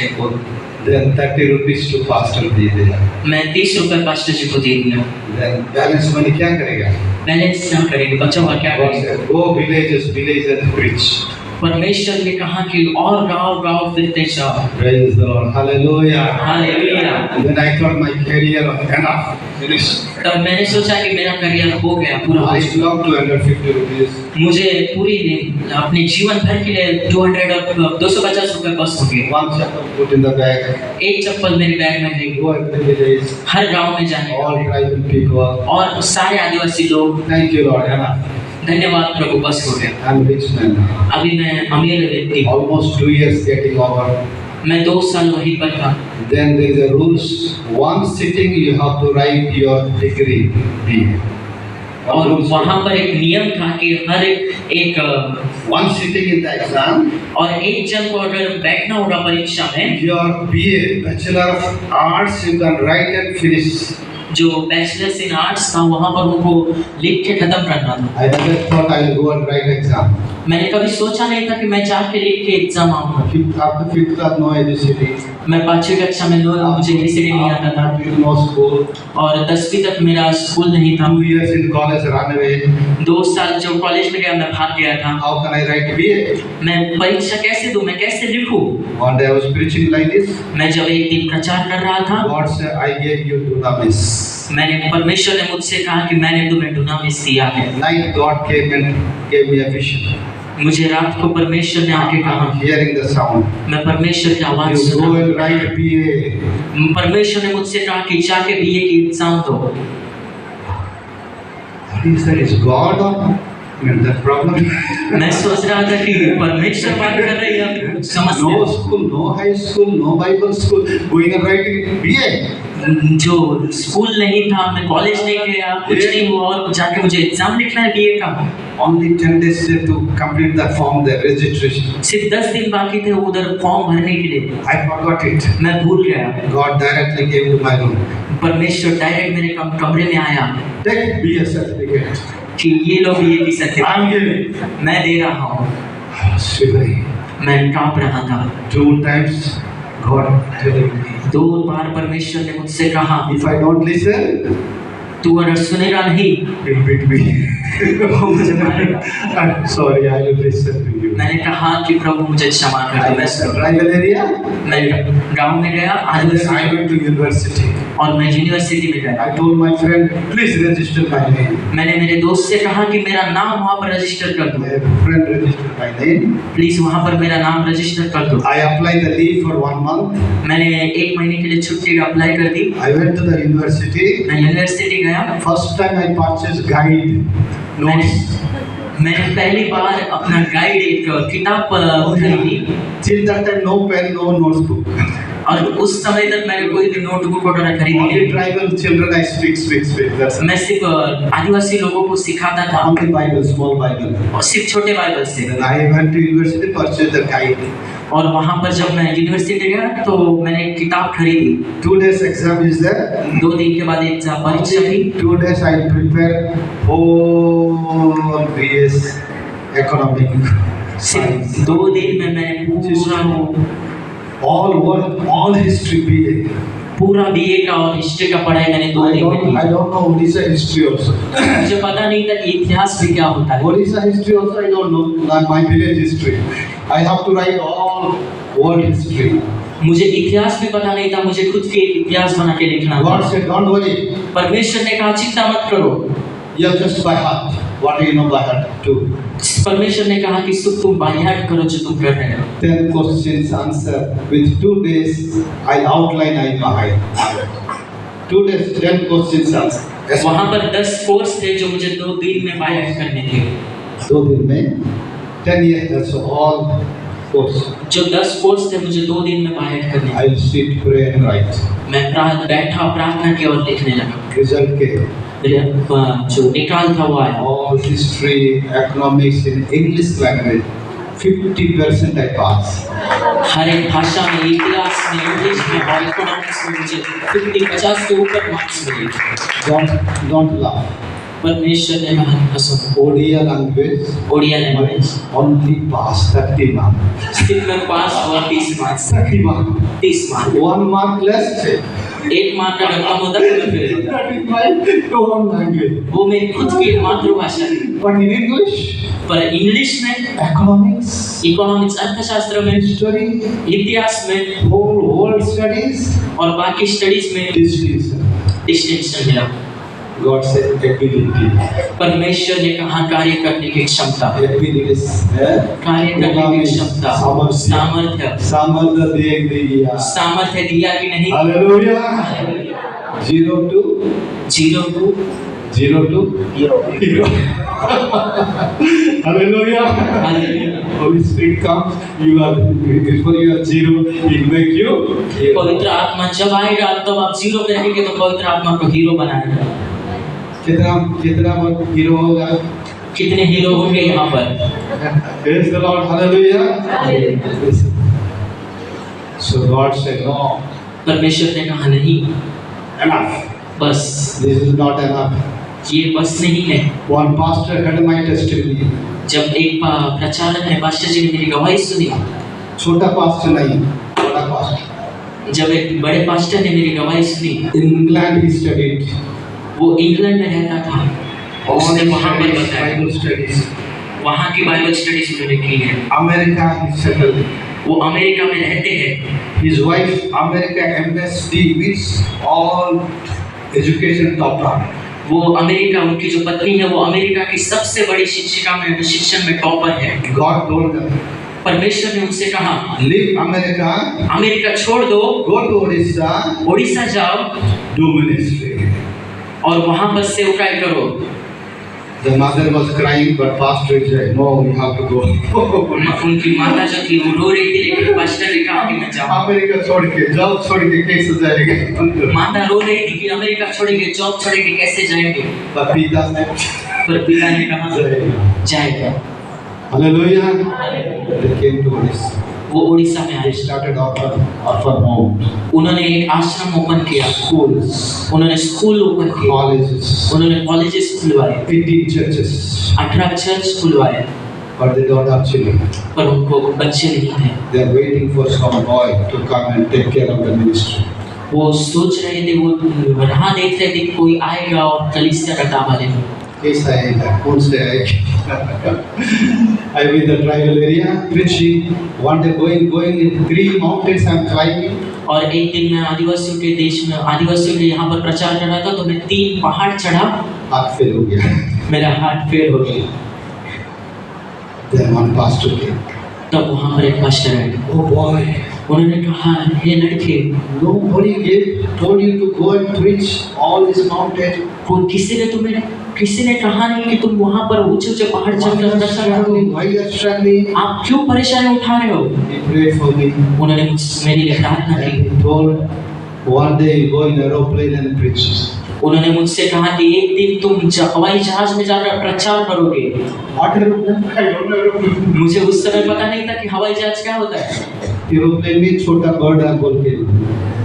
Then 30 rupees to pastor दे दिया। मैं 30 रुपए पास्टर जी को दे दिया। Then बैलेंस मनी क्या करेगा? बैलेंस क्या करेंगे? बच्चा हुआ क्या करेंगे? वो villages preach. परमेश्वर ने कहा कि और गाँव फिरते जाओ। Praise the Lord. Hallelujah. Hallelujah. Then I thought my career enough. Finished. तब मैंने सोचा कि मेरा करियर हो गया पूरा। I belong to 150 rupees. मुझे पूरी अपने जीवन भर के लिए 250 रुपए बस हो गए। One chapel put in the bag. एक चप्पल मेरे बैग में है। Go every village. हर गांव में जाने All tribal people. और सारे आदिवासी लोग। Thank you Lord. Enough. धन्यवाद प्रभु, बस हो गया। I'm rich man now. अभी मैं अमीर व्यक्ति हूँ। Almost 2 years getting over. मैं 2 साल वहीं पर था। Then there is a rules. One sitting you have to write your degree. और वहाँ पर एक नियम था कि हर एक One sitting in the exam. और एक जन को अगर बैठना होगा परीक्षा में, Your BA, Bachelor of Arts, you can write and finish. जो बैचलर्स इन आर्ट्स था वहाँ पर उनको लिख के खत्म करना था। I never thought I will go and write exam. मैंने कभी सोचा नहीं था कि मैं जाके लिख के एग्जाम आऊँगा। After 5th class, no ABCD. मैं 5वीं कक्षा में मुझे ABCD नहीं आता था। No school. और 10वीं तक मेरा स्कूल नहीं था। 2 years in college, run away. 2 साल जो कॉलेज में गया मैं भाग गया था। How can I write BA? मैं परीक्षा कैसे दूँ, मैं कैसे लिखूँ? One day I was preaching like this. मैं जब एक दिन प्रचार कर रहा था, God said, I gave you dunamis. मैंने परमेश्वर ने मुझसे कहा कि मैंने तुम्हें डुनामिस दिया है। Night God came and gave me a vision. मुझे रात को परमेश्वर ने आके कहा, I'm hearing the sound. मैं परमेश्वर की आवाज You go सुना। and write BA. परमेश्वर ने मुझसे कहा कि जाके बीए की एग्जाम दो। He said, is God on? That problem. मैं सोच रहा था कि परमेश्वर बात कर रही है, कुछ समझ No नहीं। school, no high school, no Bible school. Going and writing BA. जो स्कूल नहीं था, मैं कॉलेज नहीं गया, कुछ नहीं हुआ और जाके मुझे एग्जाम लिखना है बीए का। Only 10 days left to complete the form, the registration. सिर्फ 10 दिन बाकी थे उधर फॉर्म भरने के लिए। I forgot it. मैं भूल गया। God directly came to my room. परमेश्वर डायरेक्ट मेरे कमरे में आया Take BA certificate. कि ये लो बीए की सर्टिफिकेट I'm giving. मैं दे रहा हूँ। Shivering. मैं कांप रहा था। 2 times God telling me, 2 बार परमेश्वर ने मुझसे कहा, if I don't listen, तू अगर सुनेगा नहीं he'll beat me. वो मुझे मारेगा। I'm sorry, I will listen to you. मैंने कहा कि प्रभु मुझे क्षमा कर दो। I went to tribal area. मैं गांव में गया And then I went to university. और मैं यूनिवर्सिटी में गया। I told my friend, please register my name. मैंने मेरे दोस्त से कहा कि मेरा नाम वहाँ पर रजिस्टर कर दो। My friend registered my name. Please वहाँ पर मेरा नाम रजिस्टर कर दो। I applied the leave for 1 month. मैंने 1 महीने के लिए छुट्टी अप्लाई कर दी। I went to the university. मैं यूनिवर्सिटी गया। First time I purchased guide, notes. मैंने पहली बार अपना गाइड एक किताब खरीदी Till that time, no pen, no notebook. और उस समय तक मैंने कोई भी नोटबुक वगैरह खरीदी Only नहीं। tribal children I speak. That's मैं सिर्फ आदिवासी लोगों को सिखाता था only Bible, small Bible. और सिर्फ छोटे बाइबल से। Then I went to university, purchased the guide. और वहाँ पर जब मैं यूनिवर्सिटी गया तो मैंने एक किताब खरीदी। 2 days exam is there. 2 दिन के बाद एग्जाम परीक्षा थी। 2 days I prepare whole BS economic सिर्फ science. 2 दिन में मैंने all history BA. पूरा बीए का और हिस्ट्री का पढ़ाई मैंने 2 दिन में I की। don't know Odisha history also. मुझे पता नहीं था कि इतिहास भी क्या होता है। Odisha history also I don't know. Not my village history. I have to write all world history. मुझे इतिहास भी पता नहीं था, मुझे खुद के एक इतिहास बना के लिखना God था। said, don't worry. परमेश्वर ने कहा चिंता मत करो। You have just by heart. What do you know by heart? 2. परमेश्वर ने कहा कि सिर्फ तुम बायात करो जो तुम कर रहे हो। 10 questions answer. With 2 days, I outline I by heart. 2 days, 10 questions answer. Yes, वहाँ पर 10 कोर्स थे जो मुझे 2 दिन में बायात करने थे। 2 दिन में 10 years. That's all course. जो 10 कोर्स थे मुझे 2 दिन में बायात करने थे। I will sit, pray and write. मैं बैठा प्रार्थना की और लिखने लगा। Result came. जो निकाल था वो आया। All history, economics in English language. 50% I pass. हर एक भाषा में, इतिहास में, इंग्लिश में और इकोनॉमिक्स में मुझे 50 के ऊपर मार्क्स मिले। Don't laugh. परमेश्वर ने कहा हंसो। Odia language. Odia language Only pass 30 marks. सिर्फ मैं पास हुआ 30 marks. 30 marks. 30 mark. 1 mark less. 1 mark अगर कम होता तो मैं फेल होता। That is my own language. वो मेरी खुद की मातृभाषा थी। But in English, पर इंग्लिश में, economics, इकोनॉमिक्स अर्थशास्त्र में, history, इतिहास में whole world studies, और बाकी स्टडीज में distinction. डिस्टिंक्शन मिला। God said ability. परमेश्वर ने कहा कार्य करने की क्षमता, Ability is कार्य करने की क्षमता, सामर्थ्य। सामर्थ्य देख दिया। सामर्थ्य दिया कि नहीं? Hallelujah. 0 to 0 to hero. Hallelujah. Holy Spirit comes. You are before you are 0. It make you hero. पवित्र आत्मा जब आएगा तब आप 0 पे रहेंगे तो पवित्र आत्मा को हीरो बनाएगा। कितना हीरो होगा? कितने हीरो होंगे यहाँ पर? Praise the Lord. Hallelujah. So God said no. परमेश्वर ने कहा नहीं, Enough. बस This is not enough. ये बस नहीं है। One pastor had my testimony. जब एक प्रचारक ने, पास्टर जी ने मेरी गवाही सुनी, छोटा पास्टर नहीं, बड़ा पास्टर। जब एक बड़े पास्टर ने मेरी गवाही सुनी, In England he studied. वो इंग्लैंड में रहता था, उसने वहाँ पर बताया, Bible studies. वहाँ की बाइबल स्टडीज उन्होंने की है। America he settled. वो अमेरिका में रहते हैं। His wife America MSD means all education topper. वो अमेरिका, उनकी जो पत्नी है वो अमेरिका की सबसे बड़ी शिक्षिका में, शिक्षण में टॉपर है। God told them, परमेश्वर ने उनसे कहा leave America, अमेरिका छोड़ दो, go to Odisha, उड़ीसा जाओ do ministry. और वहां पर सेवकाई करो। The mother was crying, but pastor said, no, you have to go. उनकी माता जो थी वो रो रही थी, लेकिन पास्टर ने कहा कि मैं जाऊँ। अमेरिका छोड़ के, जॉब छोड़ के कैसे जाएगा? माता रो रही थी कि अमेरिका छोड़ेंगे, जॉब छोड़ेंगे, कैसे जाएंगे? पर पिता ने कहा जाएगा। Hallelujah. They came to Odisha. वो उड़ीसा में आए। They started orphan home, उन्होंने एक आश्रम ओपन किया, schools, उन्होंने स्कूल ओपन किया, colleges, उन्होंने कॉलेजेस खुलवाए, 18 churches, 18 चर्च खुलवाए, but they don't have children. पर उनको बच्चे नहीं थे। They are waiting for some boy to come and take care of the ministry. वो सोच रहे थे, वो राह देख रहे थे कि कोई आएगा और कलीसिया का दावा लेगा। कैसा आएगा? कौन से आएगा? I'm in the tribal area preaching. One day going in 3 mountains I'm climbing. और एक दिन मैं आदिवासियों के देश में, आदिवासियों के यहाँ पर प्रचार कर रहा था, तो मैं 3 पहाड़ चढ़ा, हाथ फेल हो गया। मेरा हाथ फेल हो गया। Then one pastor came. तब वहाँ पर एक पास्टर आए। Oh boy, उन्होंने कहा, हे लड़के, nobody told you to go and preach all this mountain. किसी ने कहा नहीं कि तुम वहाँ पर ऊंचे पहाड़ चढ़कर दर्शन करो। Why you are struggling? आप क्यों परेशानी उठा रहे हो? He prayed for me. उन्होंने मेरे लिए प्रार्थना की। He told one day you go in aeroplane and preach. उन्होंने मुझसे कहा कि एक दिन तुम हवाई जहाज में जाकर प्रचार करोगे। What aeroplane? I don't know aeroplane. मुझे उस समय पता नहीं था कि हवाई जहाज क्या होता है। एरोप्लेन में छोटा बर्ड है बोल के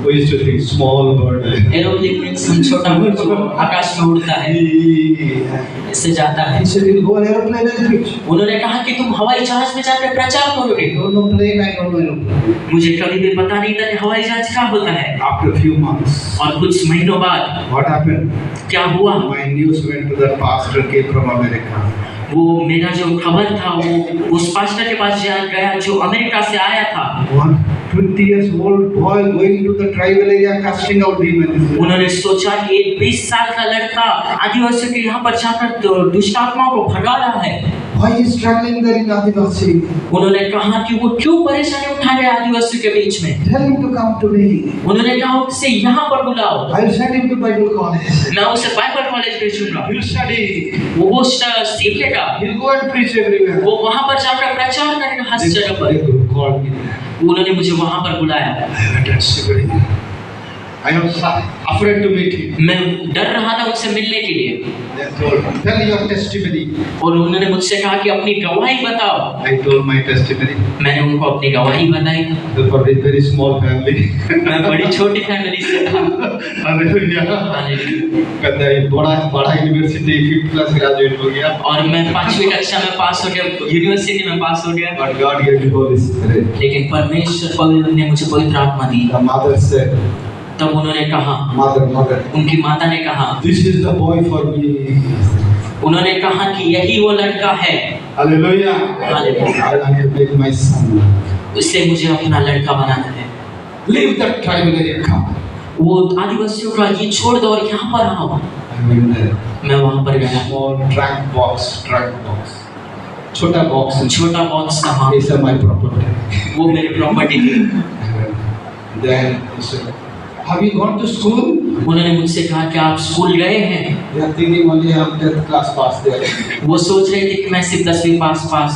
वो इस तरह स्मॉल बर्ड है। एरोप्लेन में छोटा बर्ड जो आकाश में उड़ता है, इससे जाता है। उन्होंने कहा कि तुम हवाई जहाज में जाकर प्रचार करोगे। मुझे कभी भी पता नहीं था कि हवाई जहाज क्या होता है। After few months, और कुछ महीनों बाद what happened? क्या हुआ? My news went to the pastor came from America. वो मेरा जो खबर था वो उस पास्टर के पास गया जो अमेरिका से आया था। 20 years old boy going to the tribal area casting out demons. उन्होंने सोचा कि एक 20 साल का लड़का आदिवासियों के यहाँ पर जाकर दुष्ट आत्माओं को भगा रहा है। Why is struggling there in Adivasi? उन्होंने कहा कि वो क्यों परेशानी उठा रहे आदिवासियों के बीच में। Tell him to come to me. उन्होंने कहा उसे यहाँ पर बुलाओ। I'll send him to Bible college. मैं उसे बाइबल कॉलेज भेजूंगा। He'll study. वो सीखेगा। He'll go and preach everywhere. वो वहाँ पर जाकर प्रचार करेगा हर जगह पर। called me. उन्होंने मुझे वहाँ पर बुलाया। I am afraid to meet him. मैं डर रहा था उससे मिलने के लिए। They told, tell your testimony. और उन्होंने मुझसे कहा कि अपनी गवाही बताओ। I told my testimony. मैंने उनको अपनी गवाही बताई। For a very small family. मैं बड़ी छोटी फैमिली से था। Hallelujah. कहता है बड़ा यूनिवर्सिटी 5th क्लास ग्रेजुएट हो गया। और मैं 5वीं कक्षा में पास हो गया, यूनिवर्सिटी में पास हो गया। But God gave me Holy Spirit. लेकिन परमेश्वर ने मुझे पवित्र आत्मा दी। The mother said. तब उन्होंने कहा, mother, उनकी माता ने कहा, this is the boy for me. उन्होंने कहा कि यही वो लड़का है। Hallelujah. Hallelujah. I will make my son. उसे मुझे अपना लड़का बनाना है। Leave that tribal area, come. वो आदिवासियों का ये छोड़ दो और यहाँ पर आओ। मैं वहाँ पर गया। Small track box. छोटा बॉक्स था। It's my property. वो मेरी प्रॉपर्टी थी। Then he said, have you gone to school? उन्होंने मुझसे कहा कि आप स्कूल गए हैं? They are thinking only I'm 10th class pass there. वो सोच रहे थे कि मैं सिर्फ 10वीं पास।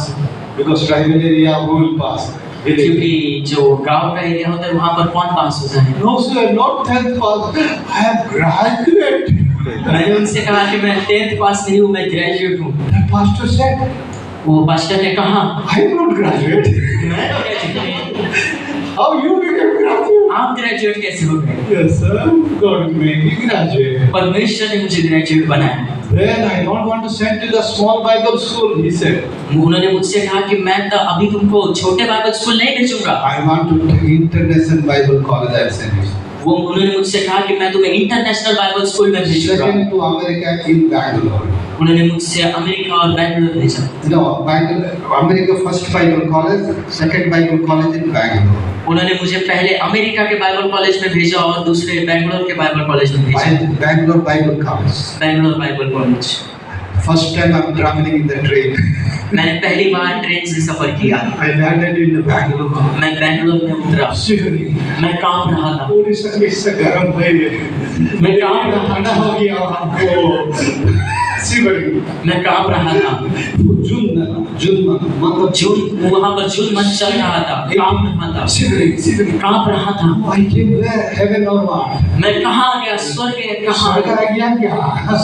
Because tribal area who will pass? क्योंकि जो गांव का एरिया होता है वहाँ पर कौन पास होता है? No sir, not 10th pass. I am graduate. मैंने उनसे कहा कि मैं 10th पास नहीं हूँ, मैं ग्रेजुएट हूँ। The pastor said, वो पास्टर ने कहा, I am not graduate. मैं तो graduate. How you became graduate? आप ग्रेजुएट कैसे हो गए? Yes sir, God made me graduate. परमेश्वर ने मुझे ग्रेजुएट बनाया। Then I don't want to send to the small Bible school, he said. उन्होंने मुझसे कहा कि मैं तो अभी तुमको छोटे बाइबल स्कूल नहीं भेजूंगा। I want to international Bible college, I send you. वो उन्होंने मुझसे कहा कि मैं तुम्हें इंटरनेशनल बाइबल स्कूल में भेजूंगा। Second to America in Bangalore. उन्होंने मुझसे अमेरिका और बैंगलोर भेजा। No, America first Bible college, second Bible college in Bangalore. उन्होंने मुझे पहले अमेरिका के बाइबल कॉलेज में भेजा और दूसरे बैंगलोर के बाइबल कॉलेज में भेजा। Bangalore Bible College. Bangalore Bible college. First time I'm traveling in the train. मैंने पहली बार ट्रेन से सफर किया। I landed in Bangalore. मैं बैंगलोर में उतरा। Shivering. मैं कांप रहा था। पूरी शरीर से गर्म है। मैं कांप रहा ठंडा था। हो गया वहाँ को। Shivering. मैं कांप रहा था। जून वहाँ पर जून मंथ चल रहा था। कांप रहा था। Shivering. कांप रहा था। I came where? Heaven or what? मैं कहाँ आ गया? स्वर्ग है कहाँ? स्वर्ग आ गया क्या?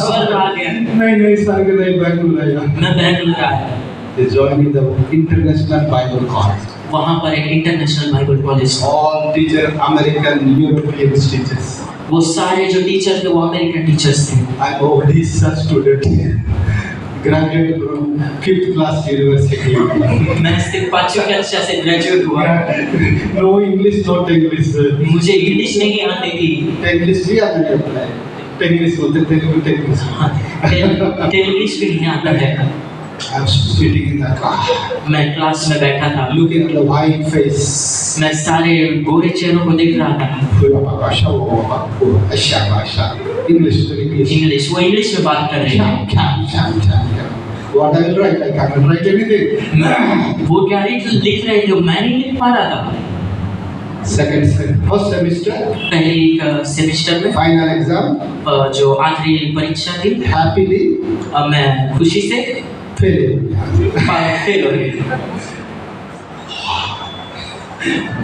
स्वर्ग आ गया। नहीं स्वर्ग नहीं, बैंगलोर आया। मैं बैंगलोर आया। They joined in the International Bible College. वहाँ पर एक इंटरनेशनल बाइबल कॉलेज था। All teacher American European teachers. वो सारे जो टीचर थे वो अमेरिकन टीचर्स थे। I'm already such student. Graduated from 5th class university. मैं सिर्फ 5वीं कक्षा से ग्रेजुएट हुआ। No English, not English. मुझे इंग्लिश नहीं आती थी। English भी आता है। English बोलते तेलुगु English. इंग्लिश भी नहीं आता है। I'm sitting in the class. मैं क्लास में बैठा था। Looking at the white face. मैं सारे गोरे चेहरों को देख रहा था। English to English. इंग्लिश वो इंग्लिश में बात कर रहे थे। What I will write, I can't write anything. वो क्या लिख रहे थे मैं नहीं लिख पा रहा था। First semester, पहली सेमेस्टर में final exam, जो आखिरी परीक्षा थी, happily मैं खुशी से fail. फेल हो गई।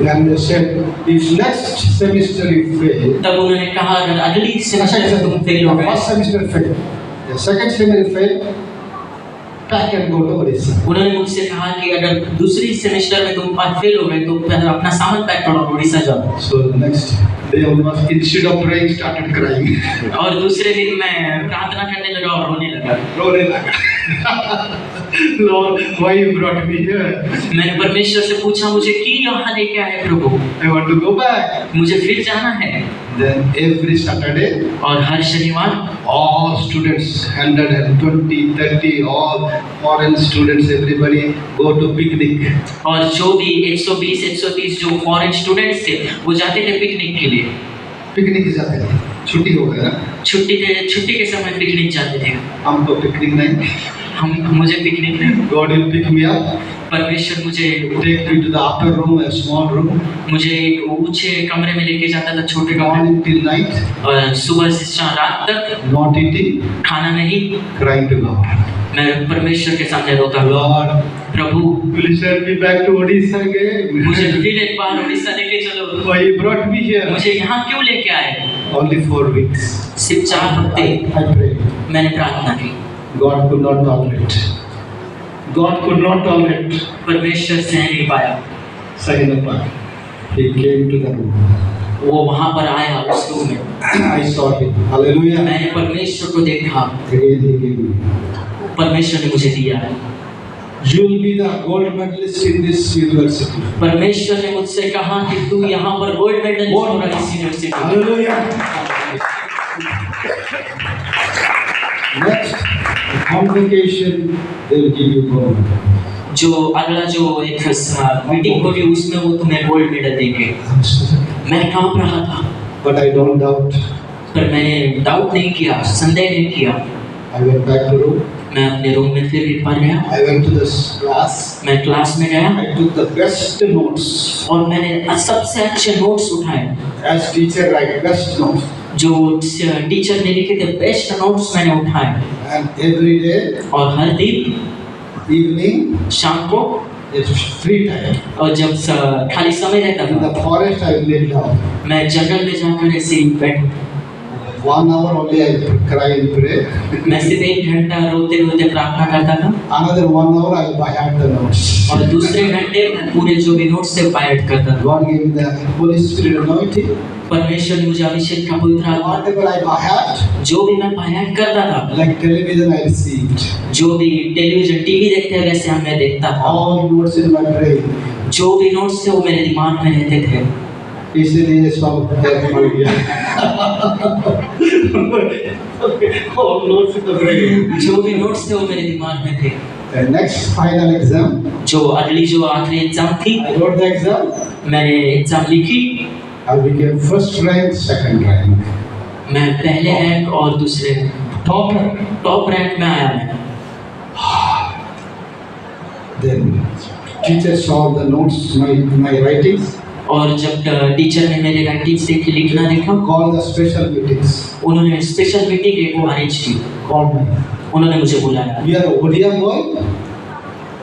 Then they said, if next semester you fail, तब उन्होंने कहा अगर अगली सेमेस्टर में तुम फेल हो गए, first semester fail, the second semester fail, pack and go to Odisha. उन्होंने मुझसे कहा कि अगर दूसरी सेमेस्टर में तुम फेल हो गए तो फिर अपना सामान पैक करो और उड़ीसा जाओ। So the next day almost instead of praying started crying. और दूसरे दिन मैं प्रार्थना करने लगा और रोने लगा। रोने लगा। Lord, why you brought me here? मैंने परमेश्वर से पूछा मुझे क्यों यहाँ लेके आए प्रभु? I want to go back. मुझे फिर जाना है। Then every Saturday, और हर शनिवार all students, 120, 30, all foreign students, everybody go to picnic. और जो भी 120, 130 जो फॉरेन स्टूडेंट्स थे वो जाते थे पिकनिक के लिए। पिकनिक जाते थे, छुट्टी हो गया ना? छुट्टी के समय पिकनिक जाते थे। हमको पिकनिक नहीं, मुझे पिकनिक नहीं। God will pick me up. परमेश्वर मुझे Take me to the upper room, a small room. मुझे एक ऊंचे कमरे में लेके जाता था, छोटे कमरे। Morning till night. और सुबह से रात तक Not eating. खाना नहीं। Crying to God. मैं परमेश्वर के सामने रोता हूँ। Lord, Prabhu please send me back to Odisha again. मुझे फिर एक बार उड़ीसा लेके चलो। Why you brought me here? मुझे यहाँ क्यों लेके आए? Only 4 weeks. सिर्फ 4 हफ्ते I prayed. मैंने प्रार्थना की। God could not tolerate. God could not tolerate. परमेश्वर सह नहीं पाया। सही न पाया। He came to the room. वो वहाँ पर आया उस रूम में। I saw him. Hallelujah. मैंने परमेश्वर को देखा। Again he gave me. परमेश्वर ने मुझे दिया। You will be the gold medalist in this university. परमेश्वर ने मुझसे कहा कि तू यहाँ पर गोल्ड मेडल होगा इस यूनिवर्सिटी में। Hallelujah. Next convocation, they will give you gold medal. जो अगला जो एक मीटिंग होगी उसमें वो तुम्हें गोल्ड मेडल देंगे। मैं कांप रहा था। But I don't doubt. पर मैंने डाउट नहीं किया, संदेह नहीं किया। I went back to room. मैं अपने रूम में फिर एक बार गया। I went to the class. मैं क्लास में गया। I took the best notes. और मैंने सबसे अच्छे नोट्स उठाए। As teacher, write best notes. जो टीचर ने लिखे थे बेस्ट नोट्स मैंने उठाए। And every day, और हर दिन evening, शाम को it's free time. और जब खाली समय रहता In था the forest, I will lay down. मैं जंगल में जाकर ऐसे ही बैठ 1 hour only I cry and pray. मैं सिर्फ 1 घंटा रोते रोते प्रार्थना करता था। Another 1 hour I will buy out the notes. और दूसरे घंटे में पूरे जो भी नोट्स से बायट करता था। God gave me the Holy Spirit anointing. परमेश्वर ने मुझे अभिषेक का पवित्र आत्मा, Whatever I buy out, जो भी मैं बायट करता था, like television I received. जो भी टेलीविजन टीवी देखते हैं वैसे मैं देखता था। All notes in my brain. जो भी नोट्स थे वो मेरे दिमाग में रहते थे। इसलिए सब हेल्प हो गया। और नोट्स तो रहे। जो भी नोट्स थे वो मेरे दिमाग में थे। नेक्स्ट फाइनल एग्जाम, जो अगली जो आखिरी एग्जाम थी, I wrote the exam. मैंने एग्जाम लिखी। I became first rank, second rank. मैं पहले रैंक और दूसरे टॉप रैंक में आया मैं। Then teacher saw the notes, my writings. और जब टीचर ने मेरे राइटिंग्स देख लिखना देखा, Called the special meetings. उन्होंने स्पेशल मीटिंग एक अरेंज की। Called me. उन्होंने मुझे बुलाया। You are Odia boy?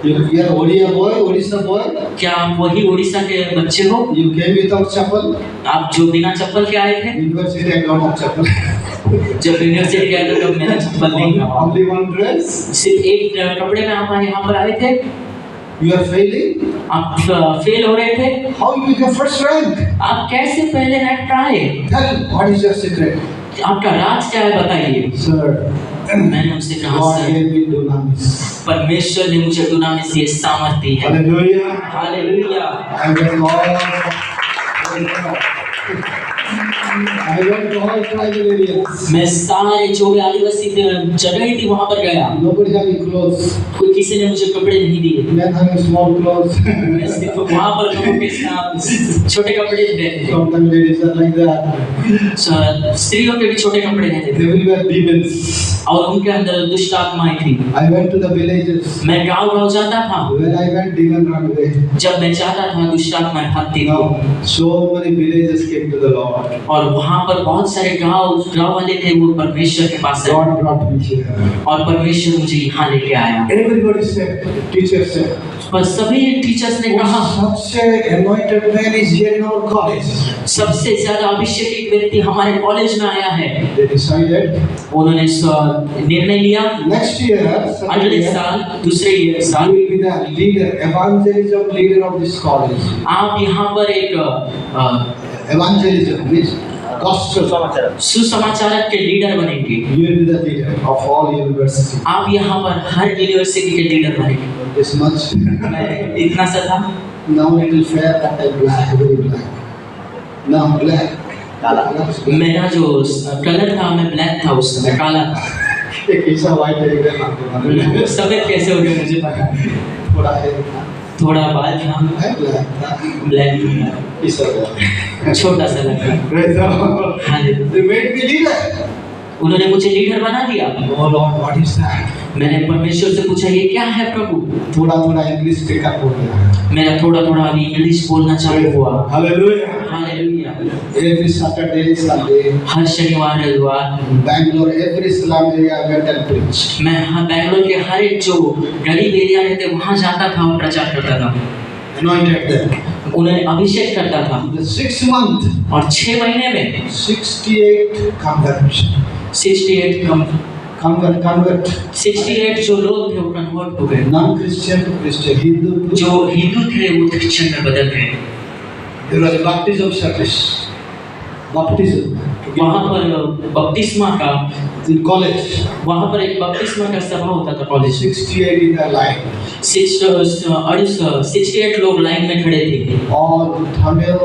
You are Odia boy, Odisha boy? क्या आप वही उड़ीसा के बच्चे हो? You came without chappal? आप जो बिना चप्पल के आए थे? University I don't have chappal. जब यूनिवर्सिटी गए थे तब मेरा चप्पल नहीं था। Only one dress? सिर्फ एक कपड़े में आप यहाँ पर आए थे। You are failing? आप फेल हो रहे थे। How you became first rank? आप कैसे पहले रैंक पर आए? Tell what is your secret? आपका राज क्या है बताइए। Sir, मैंने उनसे कहा God sir, gave me dunamis. परमेश्वर ने मुझे दुनामिस से सामर्थ दी है। Hallelujah. Hallelujah. I went to all tribal areas. मैं सारे जो भी आदिवासी जगह थी वहाँ पर गया। Nobody having clothes. कोई किसी ने मुझे कपड़े नहीं दिए। Men having small clothes. मैं सिर्फ वहाँ पर लोगों के साथ छोटे कपड़े देते। Sometimes ladies are like that. स्त्रियों के भी छोटे कपड़े रहते थे। They will wear demons. और उनके अंदर दुष्ट आत्माएं थी। I went to the villages. मैं गाँव जाता था। When I went, demon run away. जब मैं जाता था दुष्ट आत्माएं भागती थी। Now, so many villages came to the Lord. और वहाँ पर बहुत सारे गाँव वाले थे, वो परमेश्वर के पास God brought me here. और परमेश्वर मुझे यहाँ लेके आया। Everybody said, teacher said, पर सभी टीचर्स ने कहा सबसे anointed man is here in our college. सबसे ज्यादा अभिषेकित व्यक्ति हमारे कॉलेज में आया है। They decided. उन्होंने निर्णय लिया Next year, अगले साल दूसरे you साल will be the leader, evangelism leader of this college. आप यहाँ पर एक Evangelism means gospel. सुसमाचारक के लीडर बनेंगे। You will be the leader of all universities. आप यहाँ पर हर यूनिवर्सिटी के लीडर बनेंगे। This much. मैं इतना सा था। Now little fair, but I black, very black. Now black. मेरा जो कलर था मैं ब्लैक था, उस समय काला था। एक ऐसा white है, एक ऐसा सफेद कैसे हो गया मुझे पता नहीं। थोड़ा है, थोड़ा बाल था, ब्लैक था, छोटा सा लगा। हाँ जी। They made me leader. उन्होंने मुझे लीडर बना दिया। Oh Lord, what is that? मैंने परमेश्वर से पूछा ये क्या है प्रभु? थोड़ा थोड़ा इंग्लिश पिकअप हो गया। मेरा थोड़ा थोड़ा अभी इंग्लिश बोलना चालू हुआ। Hallelujah. Hallelujah. Every Saturday, Sunday, हर शनिवार रविवार Bangalore, every slum area I went and preached. मैं बैंगलोर के हर एक जो गरीब एरिया रहते वहाँ जाता था और प्रचार करता था। Anointed them. उन्हें अभिषेक करता था। The 6 months, और 6 महीने में 68 conversion. 68 68 जो लोग थे वो कन्वर्ट हो गए। Non-Christian to Christian, Hindu to जो हिंदू थे वो क्रिश्चियन में बदल गए। there was a baptism service. Baptism. वहाँ पर बपतिस्मा का In college. वहाँ पर एक बपतिस्मा का सभा होता था कॉलेज। 68 in a line. 68 लोग लाइन में खड़े थे। All Tamil,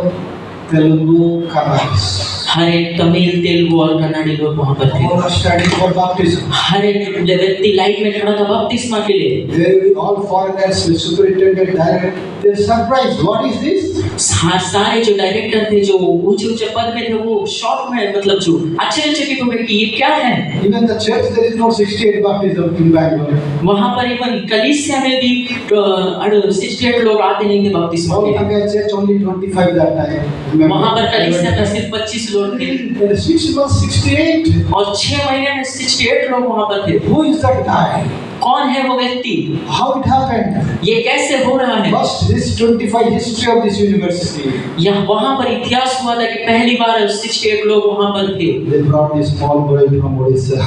Telugu, Kannadi's. हर एक तमिल, तेलुगु और कन्नड़ी लोग वहाँ पर थे। All are studying for baptism. हर एक व्यक्ति लाइन में खड़ा था बपतिस्मा के लिए। They all foreigners, the superintendent, director, they are surprised. What is this? सारे जो डायरेक्टर थे जो ऊंचे पद में थे वो शॉक में मतलब जो आश्चर्यचकित हो गए कि ये क्या है। Even the church there is no 68 baptism in Bangalore. वहाँ पर इवन कलीसिया में भी 68 लोग आते नहीं थे बपतिस्मा All के लिए। Tamil church only 25 that time. वहाँ पर कलीसिया का सिर्फ 25 लोग थे। And 6 months 68. और 6 महीने में 68 लोग वहाँ पर थे। Who is that guy? कौन है वो व्यक्ति? How it happened? ये कैसे हो रहा है? First, this 25 history of this university. यह वहाँ पर इतिहास हुआ था कि पहली बार 68 लोग वहाँ पर थे। They brought this small boy from Odisha.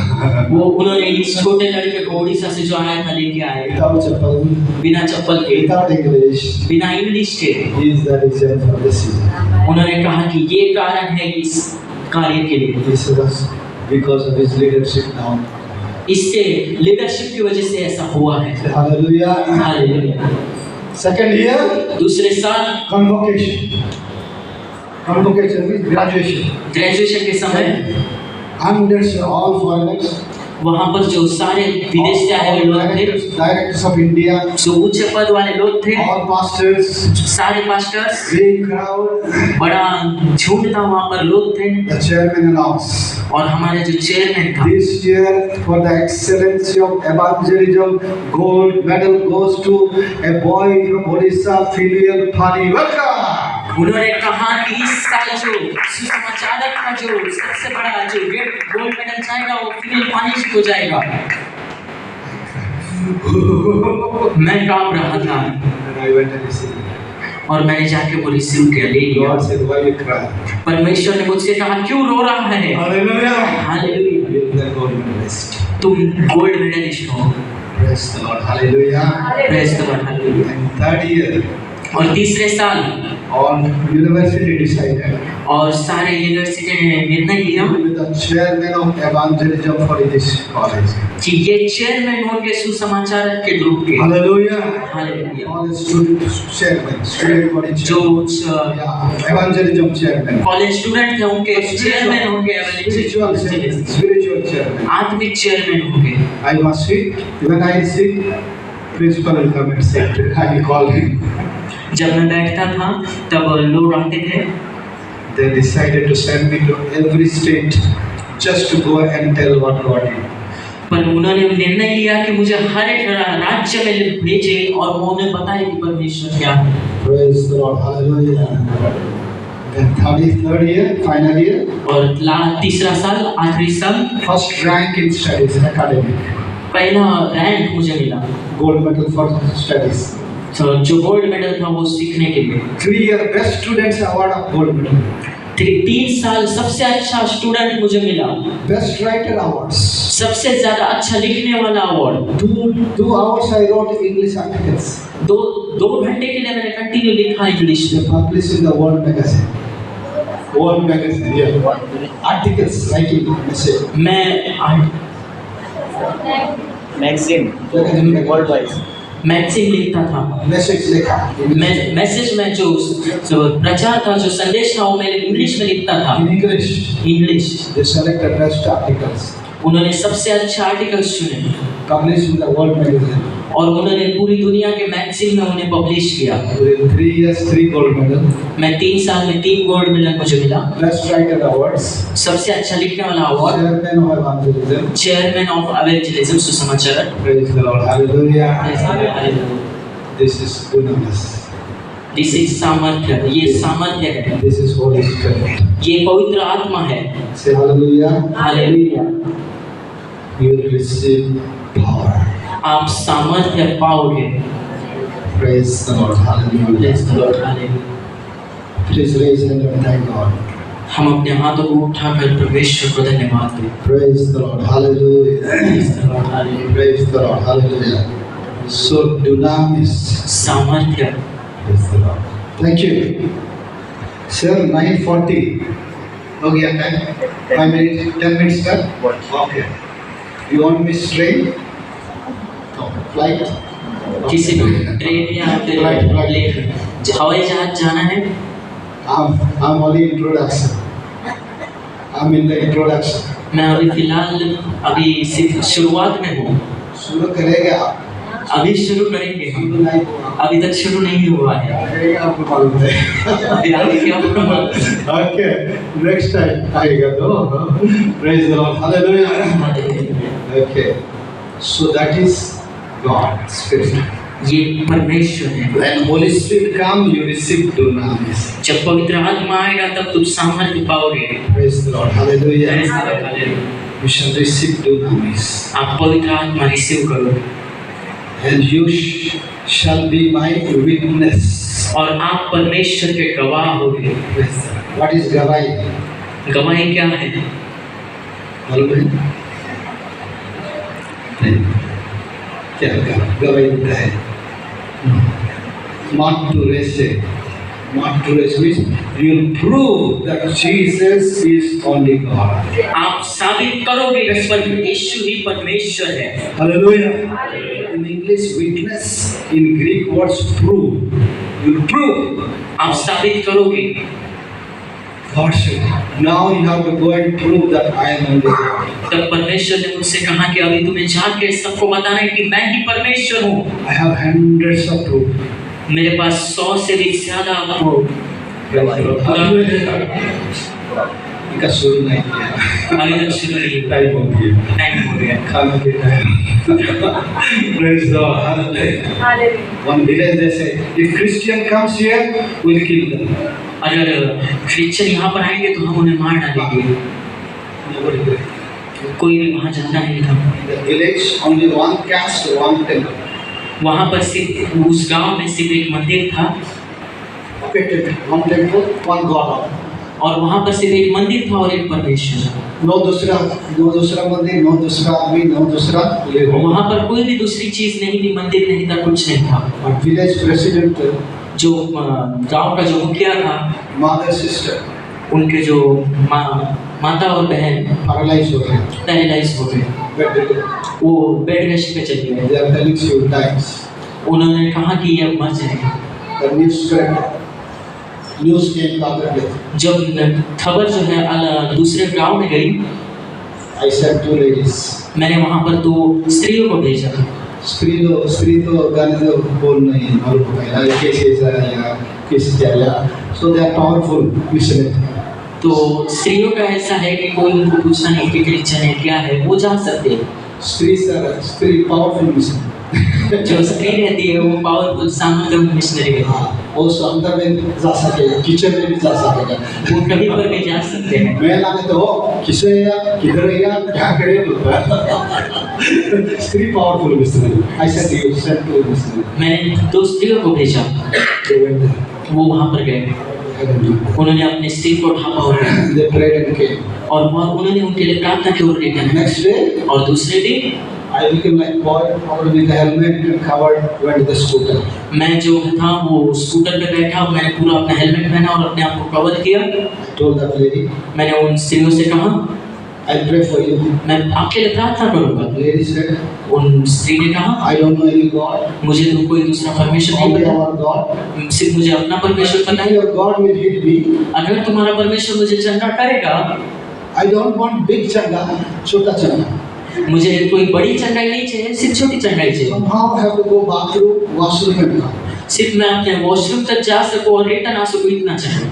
वो उन्होंने इस छोटे लड़के को उड़ीसा से जो आया था लेके आए Without chappal, बिना चप्पल के, without English. बिना इंग्लिश के। He is the reason for this. उन्होंने कहा कि ये कारण है इस कार्य के लिए। This was because of his leadership now. इसके लीडरशिप की वजह से ऐसा हुआ है। Hallelujah. हालेलुया। Second year, दूसरे साल convocation. convocation means graduation. Graduation के समय And that's all foreigners. वहाँ पर जो सारे विदेश से आए हुए लोग थे, Directors of India, जो उच्च पद वाले लोग थे, all pastors, सारे पास्टर्स, big crowd. बड़ा झुंड था वहाँ पर लोग थे। The chairman announced, और हमारे जो चेयरमैन था, this year for the excellency of evangelism, gold medal goes to a boy from Odisha, Filial Pani. Welcome. उन्होंने कहा कि इस साल जो सुसमाचारक का जो सबसे बड़ा जो गोल्ड मेडल जाएगा वो फिलिल पानी जी को जाएगा। मैं कांप रहा था And I went and received it. और मैंने जाके वो रिसीव किया, ले लिया। God said, why you cry? परमेश्वर ने मुझसे कहा क्यों रो रहा है? Hallelujah. Hallelujah, You're the gold medalist. तुम गोल्ड मेडलिस्ट हो। Praise the Lord. Hallelujah. Praise the Lord, hallelujah. And third year, और तीसरे साल all university decided और सारे यूनिवर्सिटी ने निर्णय लिया with the chairman of evangelism for this college. कि ये चेयरमैन होंगे सुसमाचारक के ग्रुप के। Hallelujah. Hallelujah. All student chairman, student body जो chairman. Yeah, evangelism chairman. College student थे उनके चेयरमैन होंगे, Spiritual chairman. Spiritual chairman. आत्मिक चेयरमैन होंगे। I was sick. When I sick, principal will come and say, I will call him. जब मैं बैठता था तब लोग आते थे। They decided to send me to every state just to go and tell what God did. पर उन्होंने निर्णय लिया कि मुझे हर एक राज्य में भेजे और वो उन्हें बताए कि परमेश्वर क्या है। Praise the Lord. Hallelujah. Then third year, final year, और तीसरा साल, आखिरी साल, first rank in studies, academic, पहला रैंक मुझे मिला। gold medal for studies. तो जो गोल्ड मेडल था वो सीखने के लिए। 3 year best students award of gold medal. 3 साल सबसे अच्छा स्टूडेंट मुझे मिला। Best writer awards. सबसे ज्यादा अच्छा लिखने वाला award. 2 hours I wrote English articles. दो घंटे के लिए मैंने कंटिन्यू लिखा इंग्लिश They में। published in the World Magazine. World Magazine, yeah. Articles, writing, message. मैं magazine Magazine, world wide magazine लिखता था। message लिखा. मैसेज में जो प्रचार था, जो संदेश था वो मैं इंग्लिश में लिखता था। In English, English. they selected best articles. उन्होंने सबसे अच्छा आर्टिकल्स चुने Published in the World Magazine. और उन्होंने पूरी दुनिया के मैगजीन में उन्हें पब्लिश किया। Within 3 years, 3 gold medal. मैं 3 साल में 3 गोल्ड मेडल मुझे मिला। Best writer awards. सबसे अच्छा लिखने वाला award, Chairman of evangelism. Chairman of evangelism सुसमाचारक। Praise the Lord. Hallelujah. This is dunamis. This is सामर्थ्य, ये सामर्थ्य है, This is Holy Spirit. ये पवित्र आत्मा है। Say hallelujah. Hallelujah. You will receive power. आप सामर्थ्य पाओगे। Praise the Lord. Hallelujah. Praise the Lord, hallelujah। Please raise your hand and thank God. हम अपने हाथों को उठाकर परमेश्वर को धन्यवाद दें। Praise the Lord. Hallelujah. Praise the Lord, hallelujah। Praise the Lord. Hallelujah. So dunamis. सामर्थ्य। Praise the Lord. Thank you. Sir, 9:40. हो गया time? 5 minutes, 10 minutes sir? Okay. You want me straight? No. Flight? किसी को train या फिर Flight. Plane, हवाई जहाज जाना है। I'm only introduction. I'm in the introduction. मैं अभी फिलहाल अभी सिर्फ शुरुआत में हूँ। शुरू करेंगे आप? अभी शुरू करेंगे हम, शुरू नहीं हुआ। अभी तक शुरू नहीं हुआ है। करेंगे आपको मालूम है। अभी आगे क्या होगा? Okay. Next time आएगा तो। Praise the Lord. Hallelujah. Okay. So that is God, Spirit. ये परमेश्वर है। When Holy Spirit comes, you receive dunamis. जब पवित्र आत्मा आएगा तब तुम सामर्थ्य पाओगे। Praise the Lord. Hallelujah. Praise the Lord, hallelujah। You shall receive dunamis. आप पवित्र आत्मा रिसीव करोगे And you shall be my witness. और आप परमेश्वर के गवाह होगे। What is गवाही? गवाही क्या है? मालूम है? नहीं। क्या गवाही होता है? Martyrs means you will prove that Jesus is only God. आप साबित करोगे कि यीशु ही परमेश्वर है। Hallelujah. In English, witness. In Greek words, prove. You prove. आप साबित करोगे। God said, now you have to go and prove that I am only God. तब परमेश्वर ने मुझसे कहा कि अभी तुम्हें जाके सबको बताना है कि मैं ही परमेश्वर हूँ। I have hundreds of proof. मेरे पास 100 से भी ज्यादा इनका शुरू नहीं किया, अभी तक शुरू नहीं टाइम हो गया, टाइम हो गया। खाने के time. Praise God, hallelujah. One village they say, if Christian comes here, we'll kill them. अगर क्रिश्चियन यहाँ पर आएंगे तो हम उन्हें मार डालेंगे। Nobody will. कोई भी वहाँ जाता नहीं था। The village only one caste, one temple. वहाँ पर सिर्फ उस गांव में सिर्फ एक मंदिर था Okay, one temple, one God. और वहाँ पर सिर्फ एक मंदिर था और एक परमेश्वर था। No दूसरा मंदिर, no दूसरा आदमी, no दूसरा वहाँ पर कोई भी दूसरी चीज नहीं थी, मंदिर नहीं था, कुछ नहीं था। But village president, जो गांव का जो मुखिया था, mother sister, उनके जो माता और बहन paralyzed हो गए, पैरालाइज हो गए, वो बेड रेस्ट पे चले गए। They are telling few times. उन्होंने कहा कि ये मर जाएगा। The news spread. News came to other place. जब खबर जो है दूसरे गांव में गई, I sent two ladies. मैंने वहाँ पर 2 स्त्रियों को भेजा। स्त्री तो गाने तो बोल नहीं मालूम है कैसे या किस क्या, so they are powerful missionary. तो स्त्रियों का ऐसा है कि कोई उनको पूछना नहीं कि क्रिश्चियन है क्या है, वो जान सकते हैं। स्त्री पावरफुल मिशनरी। जो स्त्री रहती है वो पावरफुल सामर्थ्य मिशनरी है। वो अंदर में जा सकेगा, किचन में भी जा सकेगा, वो कभी पर भी जा सकते हैं। मैं लाने तो किसे या किधर या क्या करे स्त्री powerful missionary. I said you sent to missionary. मैंने 2 स्त्रियों को भेजा, वो वहाँ पर गए, उन्होंने अपने सिर को ढांपा और They prayed and came. और उन्होंने उनके लिए प्रार्थना की और रिटर्न। Next day, और दूसरे दिन I became like boy, covered with the helmet and covered, went to the scooter. मैं जो था वो स्कूटर पे बैठा, मैंने पूरा अपना हेलमेट पहना और अपने आप को कवर किया। Told that lady, मैंने उन स्त्रियों से कहा, I'll pray for you. मैं आपके लिए प्रार्थना करूँगा। Lady said, उन स्त्री ने कहा, I don't know any God. मुझे तो कोई दूसरा परमेश्वर नहीं Only पता, our God. सिर्फ मुझे अपना परमेश्वर पता If है। your God will heal me, अगर तुम्हारा परमेश्वर मुझे चंगा करेगा, I don't want big changa, chota changa. मुझे कोई बड़ी चंगाई नहीं चाहिए, सिर्फ छोटी चंगाई चाहिए। Somehow I have to go bathroom, washroom and come. सिर्फ मैं अपने वॉशरूम तक जा सकूं और रिटर्न आ सकूं, इतना चाहिए।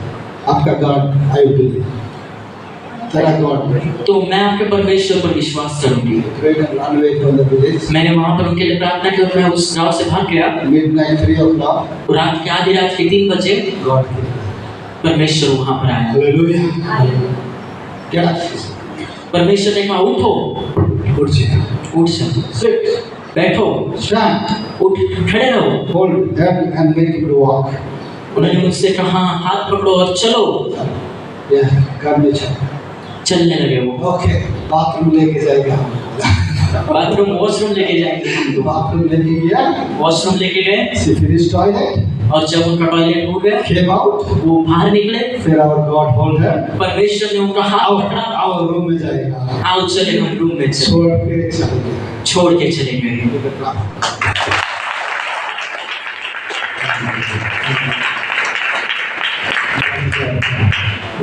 आपका God, I will believe. तेरा God. तो मैं आपके परमेश्वर पर विश्वास करूंगी। Prayed and ran away from the village. मैंने वहाँ पर उनके लिए प्रार्थना की और मैं उस गांव से भाग गया। Midnight 3 o'clock. रात के आधी रात के 3 बजे God came. परमेश्वर वहाँ पर आया। Hallelujah. Get up. परमेश्वर ने कहा, उठो, उठ जा. उठ जाओ, Sit. बैठो, Stand. उठ खड़े रहो। Hold hand and make him to walk. उन्होंने मुझसे कहा, हाथ पकड़ो और चलो। Yeah, come with you. चलने लगे वो। Okay, bathroom लेके जाएगा. बाथरूम वॉशरूम लेके जाएंगे हम तो। Bathroom लेके गया. वॉशरूम लेके गए She finished toilet. और जब उनका टॉयलेट हो गया, Came out. वो बाहर निकले। फिर our God hold her. परमेश्वर ने उनका हाथ पकड़ा, Our room में जाएगा. आओ चले हम रूम में चले। छोड़ के चले गए. छोड़ के चले गए।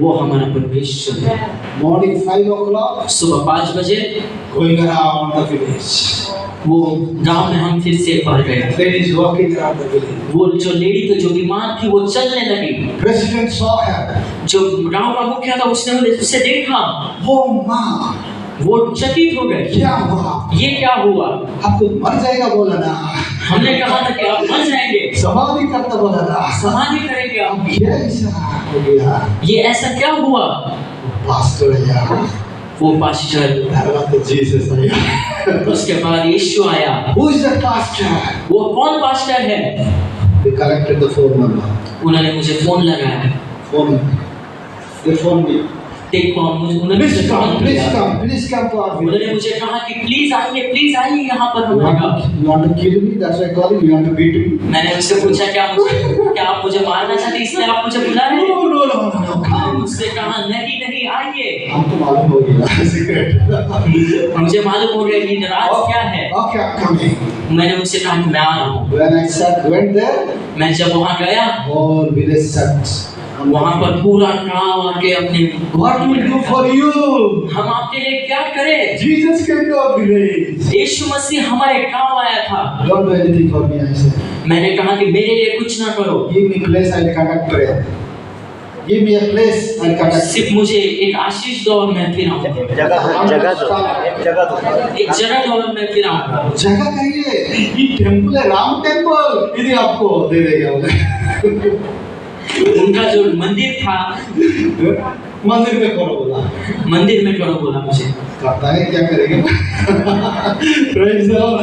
वो हमारा परमेश्वर है। Morning 5 o'clock. सुबह 5 बजे Going around the village. वो गांव में हम फिर से बढ़ गए। Ladies walking around the village. वो जो लेडी तो जो बीमार थी वो चलने लगी। President saw her. जो गांव का मुखिया था उसने उसे देखा, Oh माँ, वो चकित हो गए। क्या हुआ? ये क्या हुआ? आपको मर जाएगा बोला ना. हमने कहा था कि आप मर जाएंगे, समाधि करता बोला ना. समाधि करेंगे आप। क्या ऐसा हो गया? ये ऐसा क्या हुआ? पास्टर आया. वो पास्टर, जीसस आया. उसके बाद यीशु आया। Who is that pastor? वो कौन पास्टर है? They collected the phone number. उन्होंने मुझे फोन लगाया। Phone. They phoned me. देखो उन्होंने Please मुझे come, फोन please किया। come, please come to our उन्होंने village. मुझे कहा कि प्लीज आइए यहाँ पर You हमारे गाँव। you want to kill me? That's why I call you. You want to beat me? मैंने उनसे पूछा क्या आप मुझे मारना चाहते, इसलिए आप मुझे बुला रहे हैं? No, no, no, no, no. उन्होंने मुझसे कहा नहीं आइए। हमको मालूम हो गया. Secret. मुझे मालूम हो गया कि नाराज क्या है। Okay, I'm coming. मैंने उनसे कहा कि मैं आ रहा हूँ। When I went there, मैं जब वहाँ गया, whole village sat वहाँ पर पूरा गांव आके अपने What we do for you? हम आपके लिए क्या करें? Jesus came to our village. यीशु मसीह हमारे गांव आया था। Don't do anything for me, I said. मैंने कहा कि मेरे लिए कुछ ना करो, Give me place, I'll conduct prayer. Give me a place, I'll conduct. सिर्फ मुझे एक आशीष दो और मैं फिर आऊंगा। एक जगह दो और मैं फिर आऊंगा। जगह कहिए, ये टेम्पल है, राम टेम्पल, इधर आपको दे देगा उन्हें। उनका जो मंदिर था, मंदिर में करो बोला। मंदिर में करो बोला मुझे। करता है क्या करेंगे? Praise the Lord.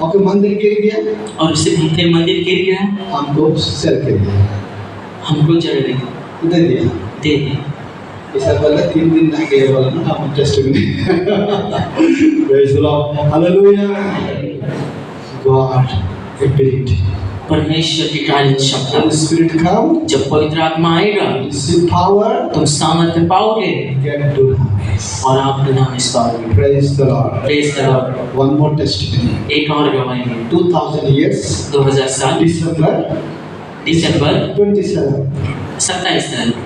ओके, मंदिर गिर गया और उससे फिर मंदिर गिर गया, हमको सेल कर दिया, हमको जगह दी, दे दिया, दे दी। ऐसा बोला 3 दिन ना गए बोला ना, हम testimony. Praise the Lord. Hallelujah. God ability. परमेश्वर की कार्य क्षमता। Holy Spirit come, जब पवित्र आत्मा आएगा, receive power, तुम सामर्थ्य पाओगे get dunamis. और आप दुनामिस पाओगे। Praise the Lord. Praise the Lord. One more testimony. एक और गवाही है। 2000 years, 2007 December दिसंबर 27. 27 तारीख,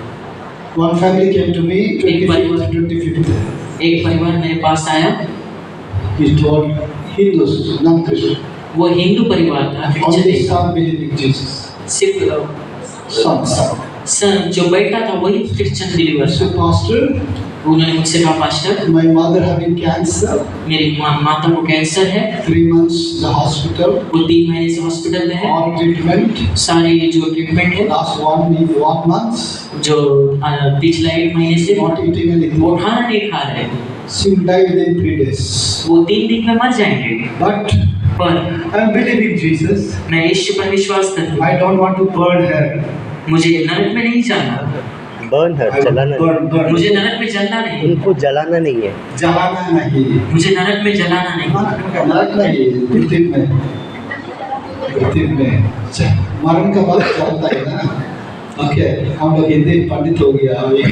One family came to me, 25th, 25th. एक परिवार मेरे पास आया। He told Hindus, not Christian. वो हिंदू परिवार था, Only Christian some believe in Jesus. सिर्फ Some. जो बैठा था वही क्रिश्चियन बिलीवर So था। pastor, उन्होंने मुझसे कहा, pastor my mother having cancer, मेरी माता को कैंसर है, 3 months the hospital, वो 3 महीने से हॉस्पिटल में है, all treatment, सारी जो ट्रीटमेंट है, last 1 month, जो पिछला 1 महीने से not eating anything. वो खाना नहीं खा रहे, She will die within 3 days. वो 3 दिन में मर जाएंगे। But पर I believe in Jesus. मैं यीशु पर विश्वास करता हूँ, I don't want to burn her. मुझे नरक में नहीं जाना, बर्न है, I जलाना नहीं। burn. मुझे नरक में जलना नहीं, उनको जलाना नहीं है। जलाना नहीं, मुझे नरक में जलाना नहीं। नरक नहीं, पृथ्वी में, पृथ्वी में मरण का बात चलता है ना। ओके, हम लोग हिंदी पंडित हो गया अभी।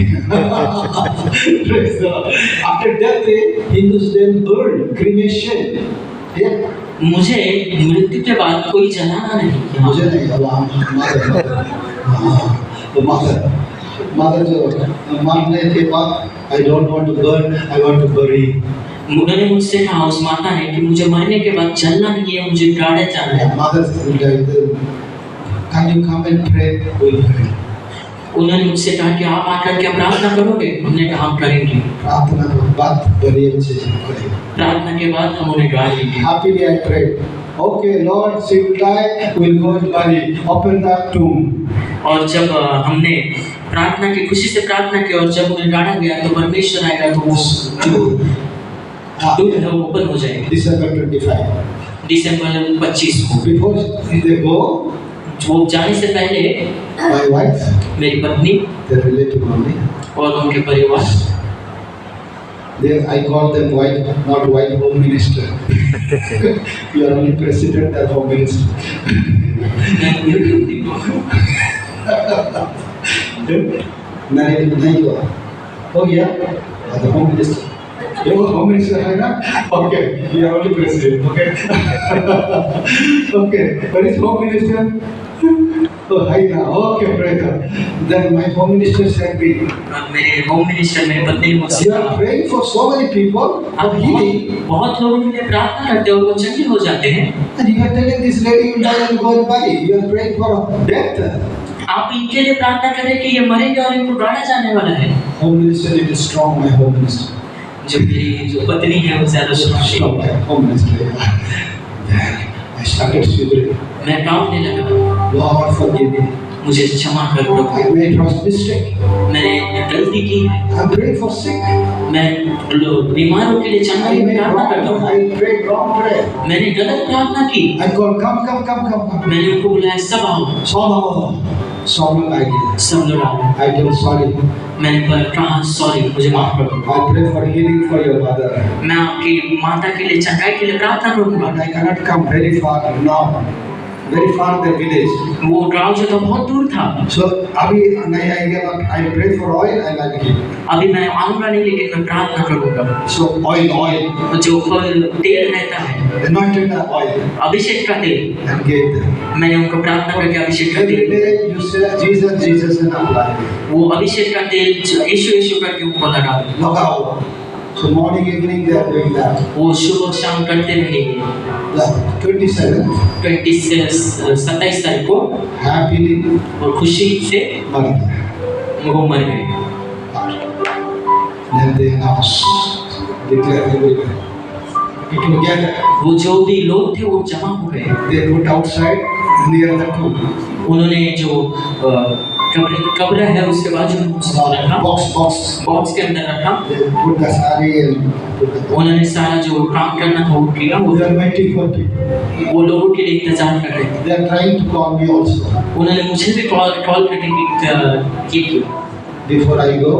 After death Hindus then burn, cremation. Yeah. मुझे मृत्यु के बाद कोई जलाना नहीं। मुझे नहीं, अब हम मदर जो मारने के बाद I don't want to burn, I want to bury. उन्होंने मुझसे कहा, उस माता ने, कि मुझे मरने के बाद जलना नहीं है, मुझे गाड़ा जाना है। Mother said, can you come and pray? We'll pray. उन्होंने मुझसे कहा कि आप आकर क्या प्रार्थना करोगे? हमने कहा हम करेंगे। प्रार्थना के बाद बड़ी अच्छे से करें। प्रार्थना के बाद हम उन्हें गाड़ देंगे। Happily I prayed. Okay, Lord, she will die. We'll go and bury. Open that tomb. और जब हमने प्रार्थना की खुशी से प्रार्थना की और जब उन्हें गाड़ा गया तो परमेश्वर आएगा तो वो जो टूट है वो ओपन हो जाएगा। December 25. दिसंबर 25 को। Before they go, वो जाने से पहले my wife, मेरी पत्नी the relative only, और उनके परिवार, there I call them wife, not wife, home minister. You are only president and home minister. नहीं हुआ, हो गया, the home minister. ये वो home minister है ना? Okay, you are only president. Okay. Okay, where is home minister? Oh, hi now. Okay, brother. Then my home minister said me, मेरे home minister मेरे पत्नी ने मुझसे you are कहा, praying for so many people for healing, बहुत लोगों के लिए प्रार्थना करते हो, वो चंगे हो जाते हैं, and you are telling this lady will die and go and bury. You are praying for death. आप इनके लिए प्रार्थना करें कि ये मरेंगे और इनको गाड़ा जाने वाला है। Home minister, it is strong. My home minister. जो मेरी जो पत्नी है वो ज्यादा Strong. My home minister. Then I started shivering. मैं कांपने लगा, Lord, forgive me. मुझे क्षमा कर दो, I made wrong mistake. मैंने गलती की है, I'm praying for sick. मैं बीमारों के लिए I चंगाई की made प्रार्थना करता wrong. हूँ, I prayed wrong prayer. मैंने गलत प्रार्थना की, I called, come. मैंने उनको बुलाया, सब आओ, Some I did. सब लोग आओ, I told sorry. मैंने कहा सॉरी, मुझे माफ कर दो, I pray for healing for your mother. मैं आपकी माता के लिए चंगाई के लिए प्रार्थना करूँगा। But I cannot come very far now. Very far the village. वो गाँव जो था बहुत दूर था, So अभी नहीं आएगा, but I pray for oil and I'll give. अभी मैं आऊँगा नहीं, लेकिन मैं प्रार्थना करूँगा। So oil, जो तेल रहता है, anointed oil, अभिषेक का तेल, and gave them. मैंने उनको प्रार्थना करके अभिषेक कर Every दिया। day you say Jesus, Jesus and apply it. वो अभिषेक का तेल यीशु यीशु करके उनको लगा दो। Logao. So morning, evening they are doing that. वो सुबह शाम करते रहेंगे। 27th, 27 तारीख को happily और खुशी से Monday. वो मर गए। Then they announce, declare everywhere. Together, वो जो भी लोग थे वो जमा हो गए। they put outside near the tomb. उन्होंने जो कब्र है उसके बाजू में उसको रखा, बॉक्स के अंदर रखा। They put the sari and put the उन्होंने सारा जो काम करना था वो किया। they are waiting for people. वो लोगों के लिए इंतजार कर रहे थे। They are trying to call me also. उन्होंने मुझे भी कॉल करने की किया। Before I go,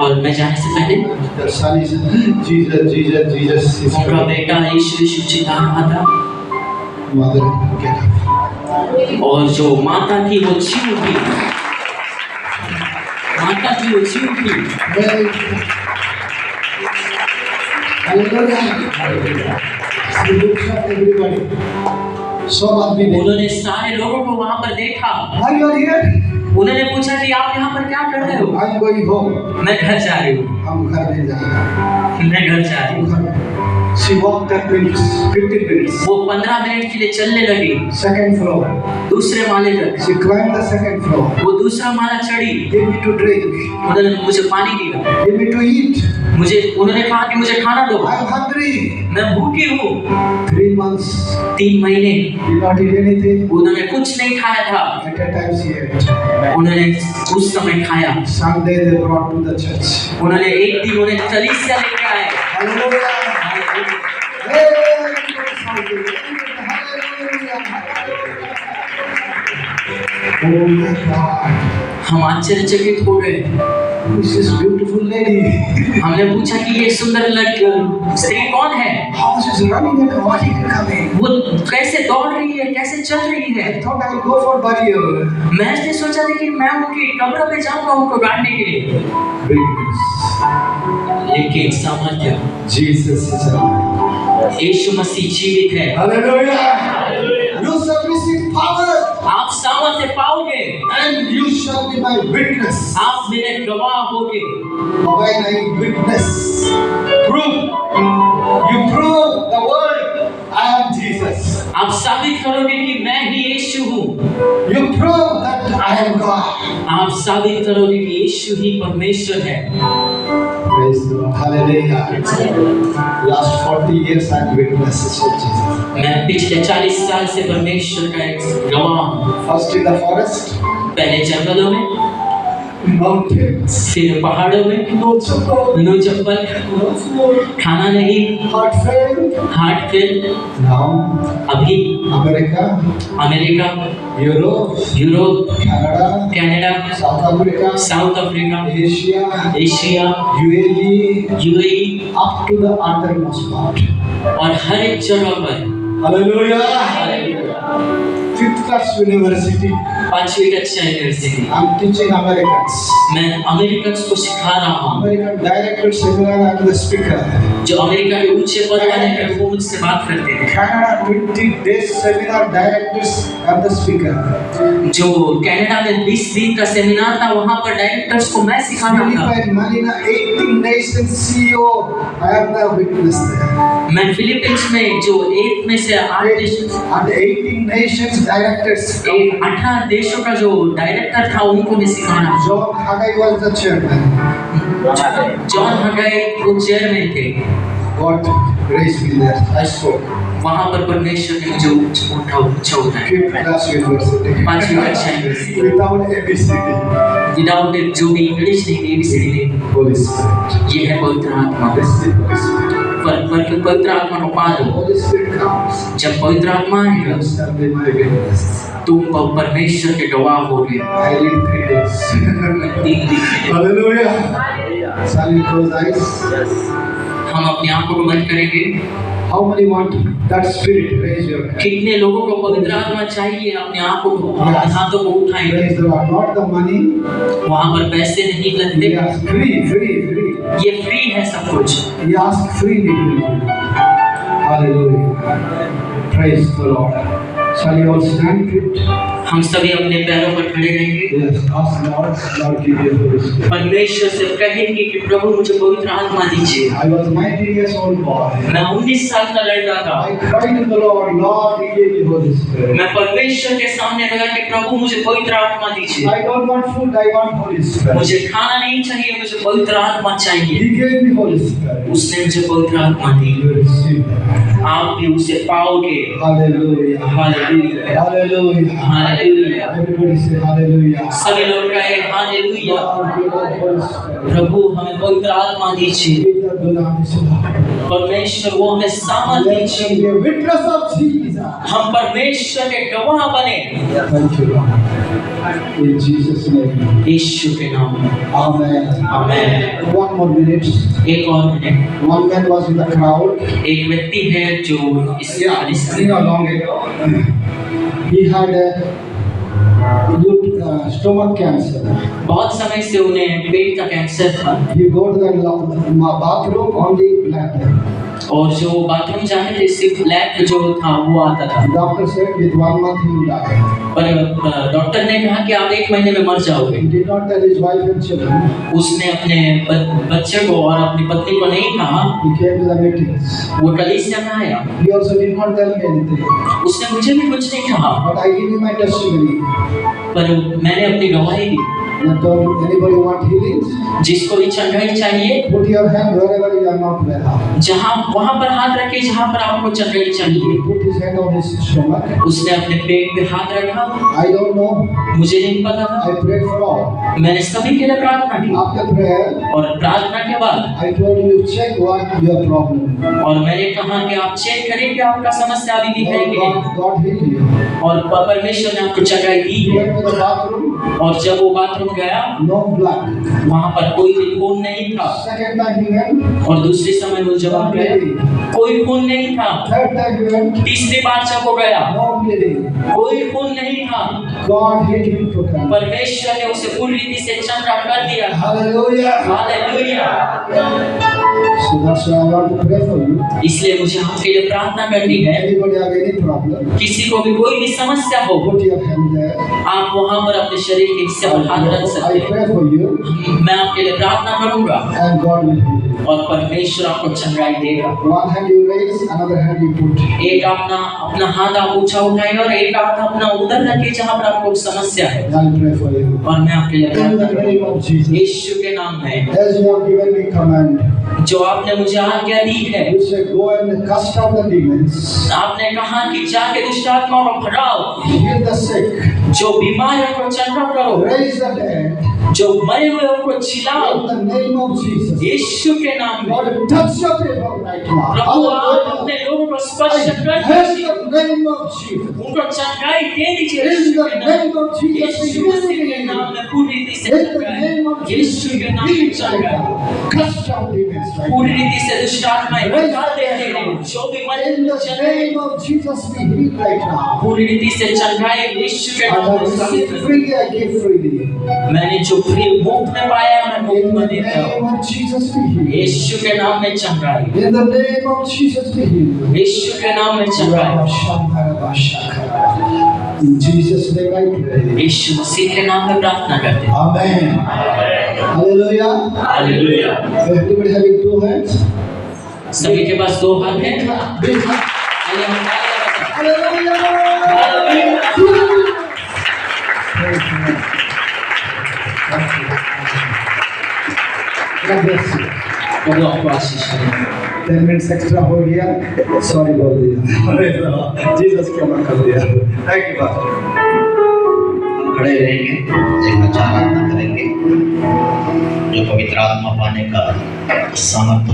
और मैं जाने से पहले the son is Jesus, Jesus, Jesus. Is उनका बेटा यीशु यीशु चिल्ला रहा था Mother, get up. और जो माता थी वो चीं उठी। माता थी वो चीं उठी। Hallelujah. He looks at everybody. सब आदमी ने उन्होंने सारे लोगों को वहां पर देखा। Why you are here? उन्होंने पूछा कि आप यहाँ पर क्या कर रहे हो? I'm going home. मैं घर जा रही हूँ। हम घर नहीं जाएंगे। मैं घर जा रही हूँ। She walked 10 minutes, 15 minutes. वो 15 मिनट के लिए चलने लगी Second floor. दूसरे माले तक। She climbed the second floor. वो दूसरा माला चढ़ी। Give me to drink. उन्होंने मुझे पानी दिया। Give me to eat. उन्होंने कहा कि मुझे खाना दो। I'm hungry. मैं भूखी हूँ। 3 months. 3 महीने Did not eat anything. उन्होंने कुछ नहीं खाया था। At a time she ate. उन्होंने उस समय खाया। Sunday they brought to the church. उन्होंने एक दिन उन्हें कलीसिया लेके आए। Hallelujah. Oh my God. हम आश्चर्यचकित हो गए। This is beautiful lady. हमने पूछा कि ये सुंदर स्त्री कौन है? How she is running and walking and coming. वो कैसे दौड़ रही है, कैसे चल रही है? I thought I will go for burial. मैंने सोचा था कि मैं उनकी कब्र में जाऊंगा उनको गाड़ने के लिए। लेकिन सामर्थ्य Jesus is alive. यीशु मसीह जीवित है। Hallelujah. You shall receive power आप सामर्थ्य पाओगे and you shall be my witness. आप मेरे गवाह होगे। When I witness, prove, you prove the word, I am Jesus. आप साबित करोगे कि मैं ही यीशु हूँ। You prove that I am God. आप साबित करोगे कि यीशु ही परमेश्वर है। Praise the Lord. Hallelujah. Last 40 years I am witnesses of Jesus. मैं पिछले 40 साल से परमेश्वर का एक गवाह हूँ। First in the forest, पहले जंगलों में, mountains, फिर पहाड़ों में, no chapel, नो चप्पल, no food, खाना नहीं, heart failed. Heart fail. Now, अभी America, America, Europe, Europe, Canada, Canada, South Africa, south Africa, Asia, Asia, UAE, UAE up to the uttermost part. और हर एक जगह पर। Hallelujah. Fifth class university. 5वीं कक्षा university. I'm teaching Americans. मैं American को सिखा रहा हूँ। American director seminar and the speaker. जो अमेरिका के ऊंचे पद वाले हैं वो मुझसे बात करते हैं। Canada 20 days seminar directors and the speaker. जो कनाडा में 20 दिन का सेमिनार था वहाँ पर डायरेक्टर्स को मैं सिखा रहा था। Philippines, Manila, 18 nations CEO. I am the witness there. मैं फिलीपींस में जो 8 में से 8 देश And 18 nations directors. 18 देशों का जो डायरेक्टर था उनको मैं सिखा रहा था। John Haggai was the chairman. John Haggai वो चेयरमैन थे। God raised me there. I spoke. वहाँ पर परमेश्वर ने मुझे ऊंचा उठाया। Fifth class university. 5वीं कक्षा यूनिवर्सिटी। Without ABCD. विदाउट जो भी इंग्लिश नहीं एबीसीडी नहीं। Holy Spirit. ये है पवित्र आत्मा। Receive Holy Spirit. पवित्र आत्मा को पा लो। Holy Spirit comes. जब पवित्र आत्मा आएगा You shall be my witness. तुम परमेश्वर के गवाह होगे। I live 3 days. 3 दिन। Hallelujah. Shall we close eyes? हम अपनी आंखों को बंद करेंगे। How many want that spirit? Raise your hand. कितने लोगों को पवित्र आत्मा चाहिए? अपने आंखों को अपने हाथों को उठाएं। Praise the Lord. Not the money. वहाँ पर पैसे नहीं He लगते। asks free. ये फ्री है सब कुछ। He asks freely. Hallelujah. Praise the Lord. Shall we all stand? हम सभी अपने पैरों पर खड़े रहेंगे। Yes, ask Lord, Lord give me the Holy Spirit. परमेश्वर से कहेंगे कि प्रभु मुझे पवित्र आत्मा दीजिए। I was 19 years old boy. मैं 19 साल का लड़का था। I cried to the Lord, Lord, give me the Holy Spirit. मैं परमेश्वर के सामने लगा कि प्रभु मुझे पवित्र आत्मा दीजिए। I don't want food, I want Holy Spirit. मुझे खाना नहीं चाहिए, मुझे पवित्र आत्मा चाहिए। He gave me Holy Spirit. उसने मुझे पवित्र आत्मा दी। You receive that. आप भी उसे पाओगे। Hallelujah. Hallelujah, Hallelujah. Hallelujah. Everybody say hallelujah. सभी लोग कहे hallelujah. Lord, give us Holy Spirit. प्रभु हमें पवित्र आत्मा दीजिए। Give the dunamis, Lord. परमेश्वर वो हमें सामर्थ Let us दीजिए। be a witness of Jesus. हम परमेश्वर के गवाह बने। Thank you, Lord. In Jesus' name. यीशु के नाम में। Amen. आमेन। One more minute. एक और minute. One man was in the crowd. एक व्यक्ति है जो इस Long ago. He had a stomach cancer. बहुत समय से उन्हें पेट का कैंसर था He go to the bathroom on the bladder. और जो बाथरूम जाने थे सिर्फ लैब जो था वो आता था। Doctor said with 1 month he will die. पर डॉक्टर ने कहा कि आप 1 महीने में मर जाओगे। He did not tell his wife and children. उसने अपने बच्चे को और अपनी पत्नी को नहीं कहा। He came to the meetings. वो कलीसिया में आया। He also did not tell me anything. उसने मुझे भी कुछ नहीं कहा, But I give you my testimony. पर मैंने अपनी गवाही दी। That anybody want healings? जिसको भी चंगाई चाहिए, Put your hand wherever you are not well. जहाँ वहाँ पर हाथ रखे जहाँ पर आपको चंगाई चाहिए। Put his hand on his stomach. उसने अपने पेट पे हाथ रखा। I don't know. मुझे नहीं पता था। I prayed for all. मैंने सभी के लिए प्रार्थना की After prayer, और प्रार्थना के बाद I told you check what your problem. और मैंने कहा कि आप चेक करें कि आपका समस्या अभी भी है कि नहीं। God healed you. और परमेश्वर ने आपको चंगाई दी You है। went to the bathroom. और जब वो बाथरूम गया, No blood. वहाँ पर कोई भी खून नहीं था। Second time he went. और दूसरे समय वो जब आप गए, कोई खून नहीं था। Third time he went. तीसरी बार जब वो गया, No bleeding. कोई खून नहीं था। God healed him totally. परमेश्वर ने उसे पूरी रीति से चंगा कर दिया। Hallelujah. Hallelujah. So that's why I want to pray for you. इसलिए मुझे आपके लिए प्रार्थना करनी है। Anybody have any problem? किसी को भी कोई भी समस्या हो, Put your hand there. आप वहाँ पर अपने शरीर के हिस्से पर हाथ रख सकते I pray for you हैं। मैं आपके लिए प्रार्थना करूँगा and God will heal you. और परमेश्वर आपको चंगाई देगा। One hand you raise, another hand you put. एक अपना हाथ आप ऊंचा उठाएं और एक हाथ अपना उधर रखिए जहाँ पर आपको समस्या है। I'll pray for you. और मैं आपके लिए In प्रार्थना the करूँगा। name of Jesus. यीशु के नाम में As you have given me command, जो आपने मुझे आज्ञा दी है, you say go and cast out the demons, आपने कहा कि जाके दुष्ट आत्माओं को भगाओ, heal the sick, जो बीमार है उनको चंगा करो, raise the dead. जो मरे हुए उनको जिलाओ। In the name of Jesus. यीशु के नाम में Lord, touch your people right now. प्रभु आप Hallelujah. अपने लोगों को I स्पर्श कर bless दीजिए, the name of Jesus. उनको चंगाई दे दीजिए। In यीशु the के नाम name of Jesus, यीशु मसीह के नाम में पूरी रीति से in the name of चंगाई। Jesus, यीशु के नाम में heal right चंगाई। now. Cast out demons right पूरी now. रीति से दुष्ट आत्माएं निकाल देते हैं। जो भी मरे In the name of Jesus, be healed right now. पूरी रीति से चंगाई यीशु के And नाम I में receive स्थापित freely, I give freely. मैंने जो फ्री मुफ्त में पाया मैं मुफ्त In में the देता हूँ। name of Jesus, be healed. यीशु के नाम में चंगाई। In the name of Jesus, be healed. यीशु के नाम में चंगाई। In Jesus' name I pray. यीशु मसीह के नाम में प्रार्थना करते हैं। Amen. Hallelujah. Hallelujah. Everybody having 2 hands? सभी के पास 2 हाथ हैं। Big hand. चलिए हम तालियां बजाएं। Hallelujah. God bless you. प्रभु आपको आशीष दे। 10 minutes extra हो गया, सॉरी बोल दिया, जीसस क्षमा कर दिया। Thank you pastor. हम खड़े रहेंगे, एक नचाराधना करेंगे जो पवित्र आत्मा पाने का सामर्थ्य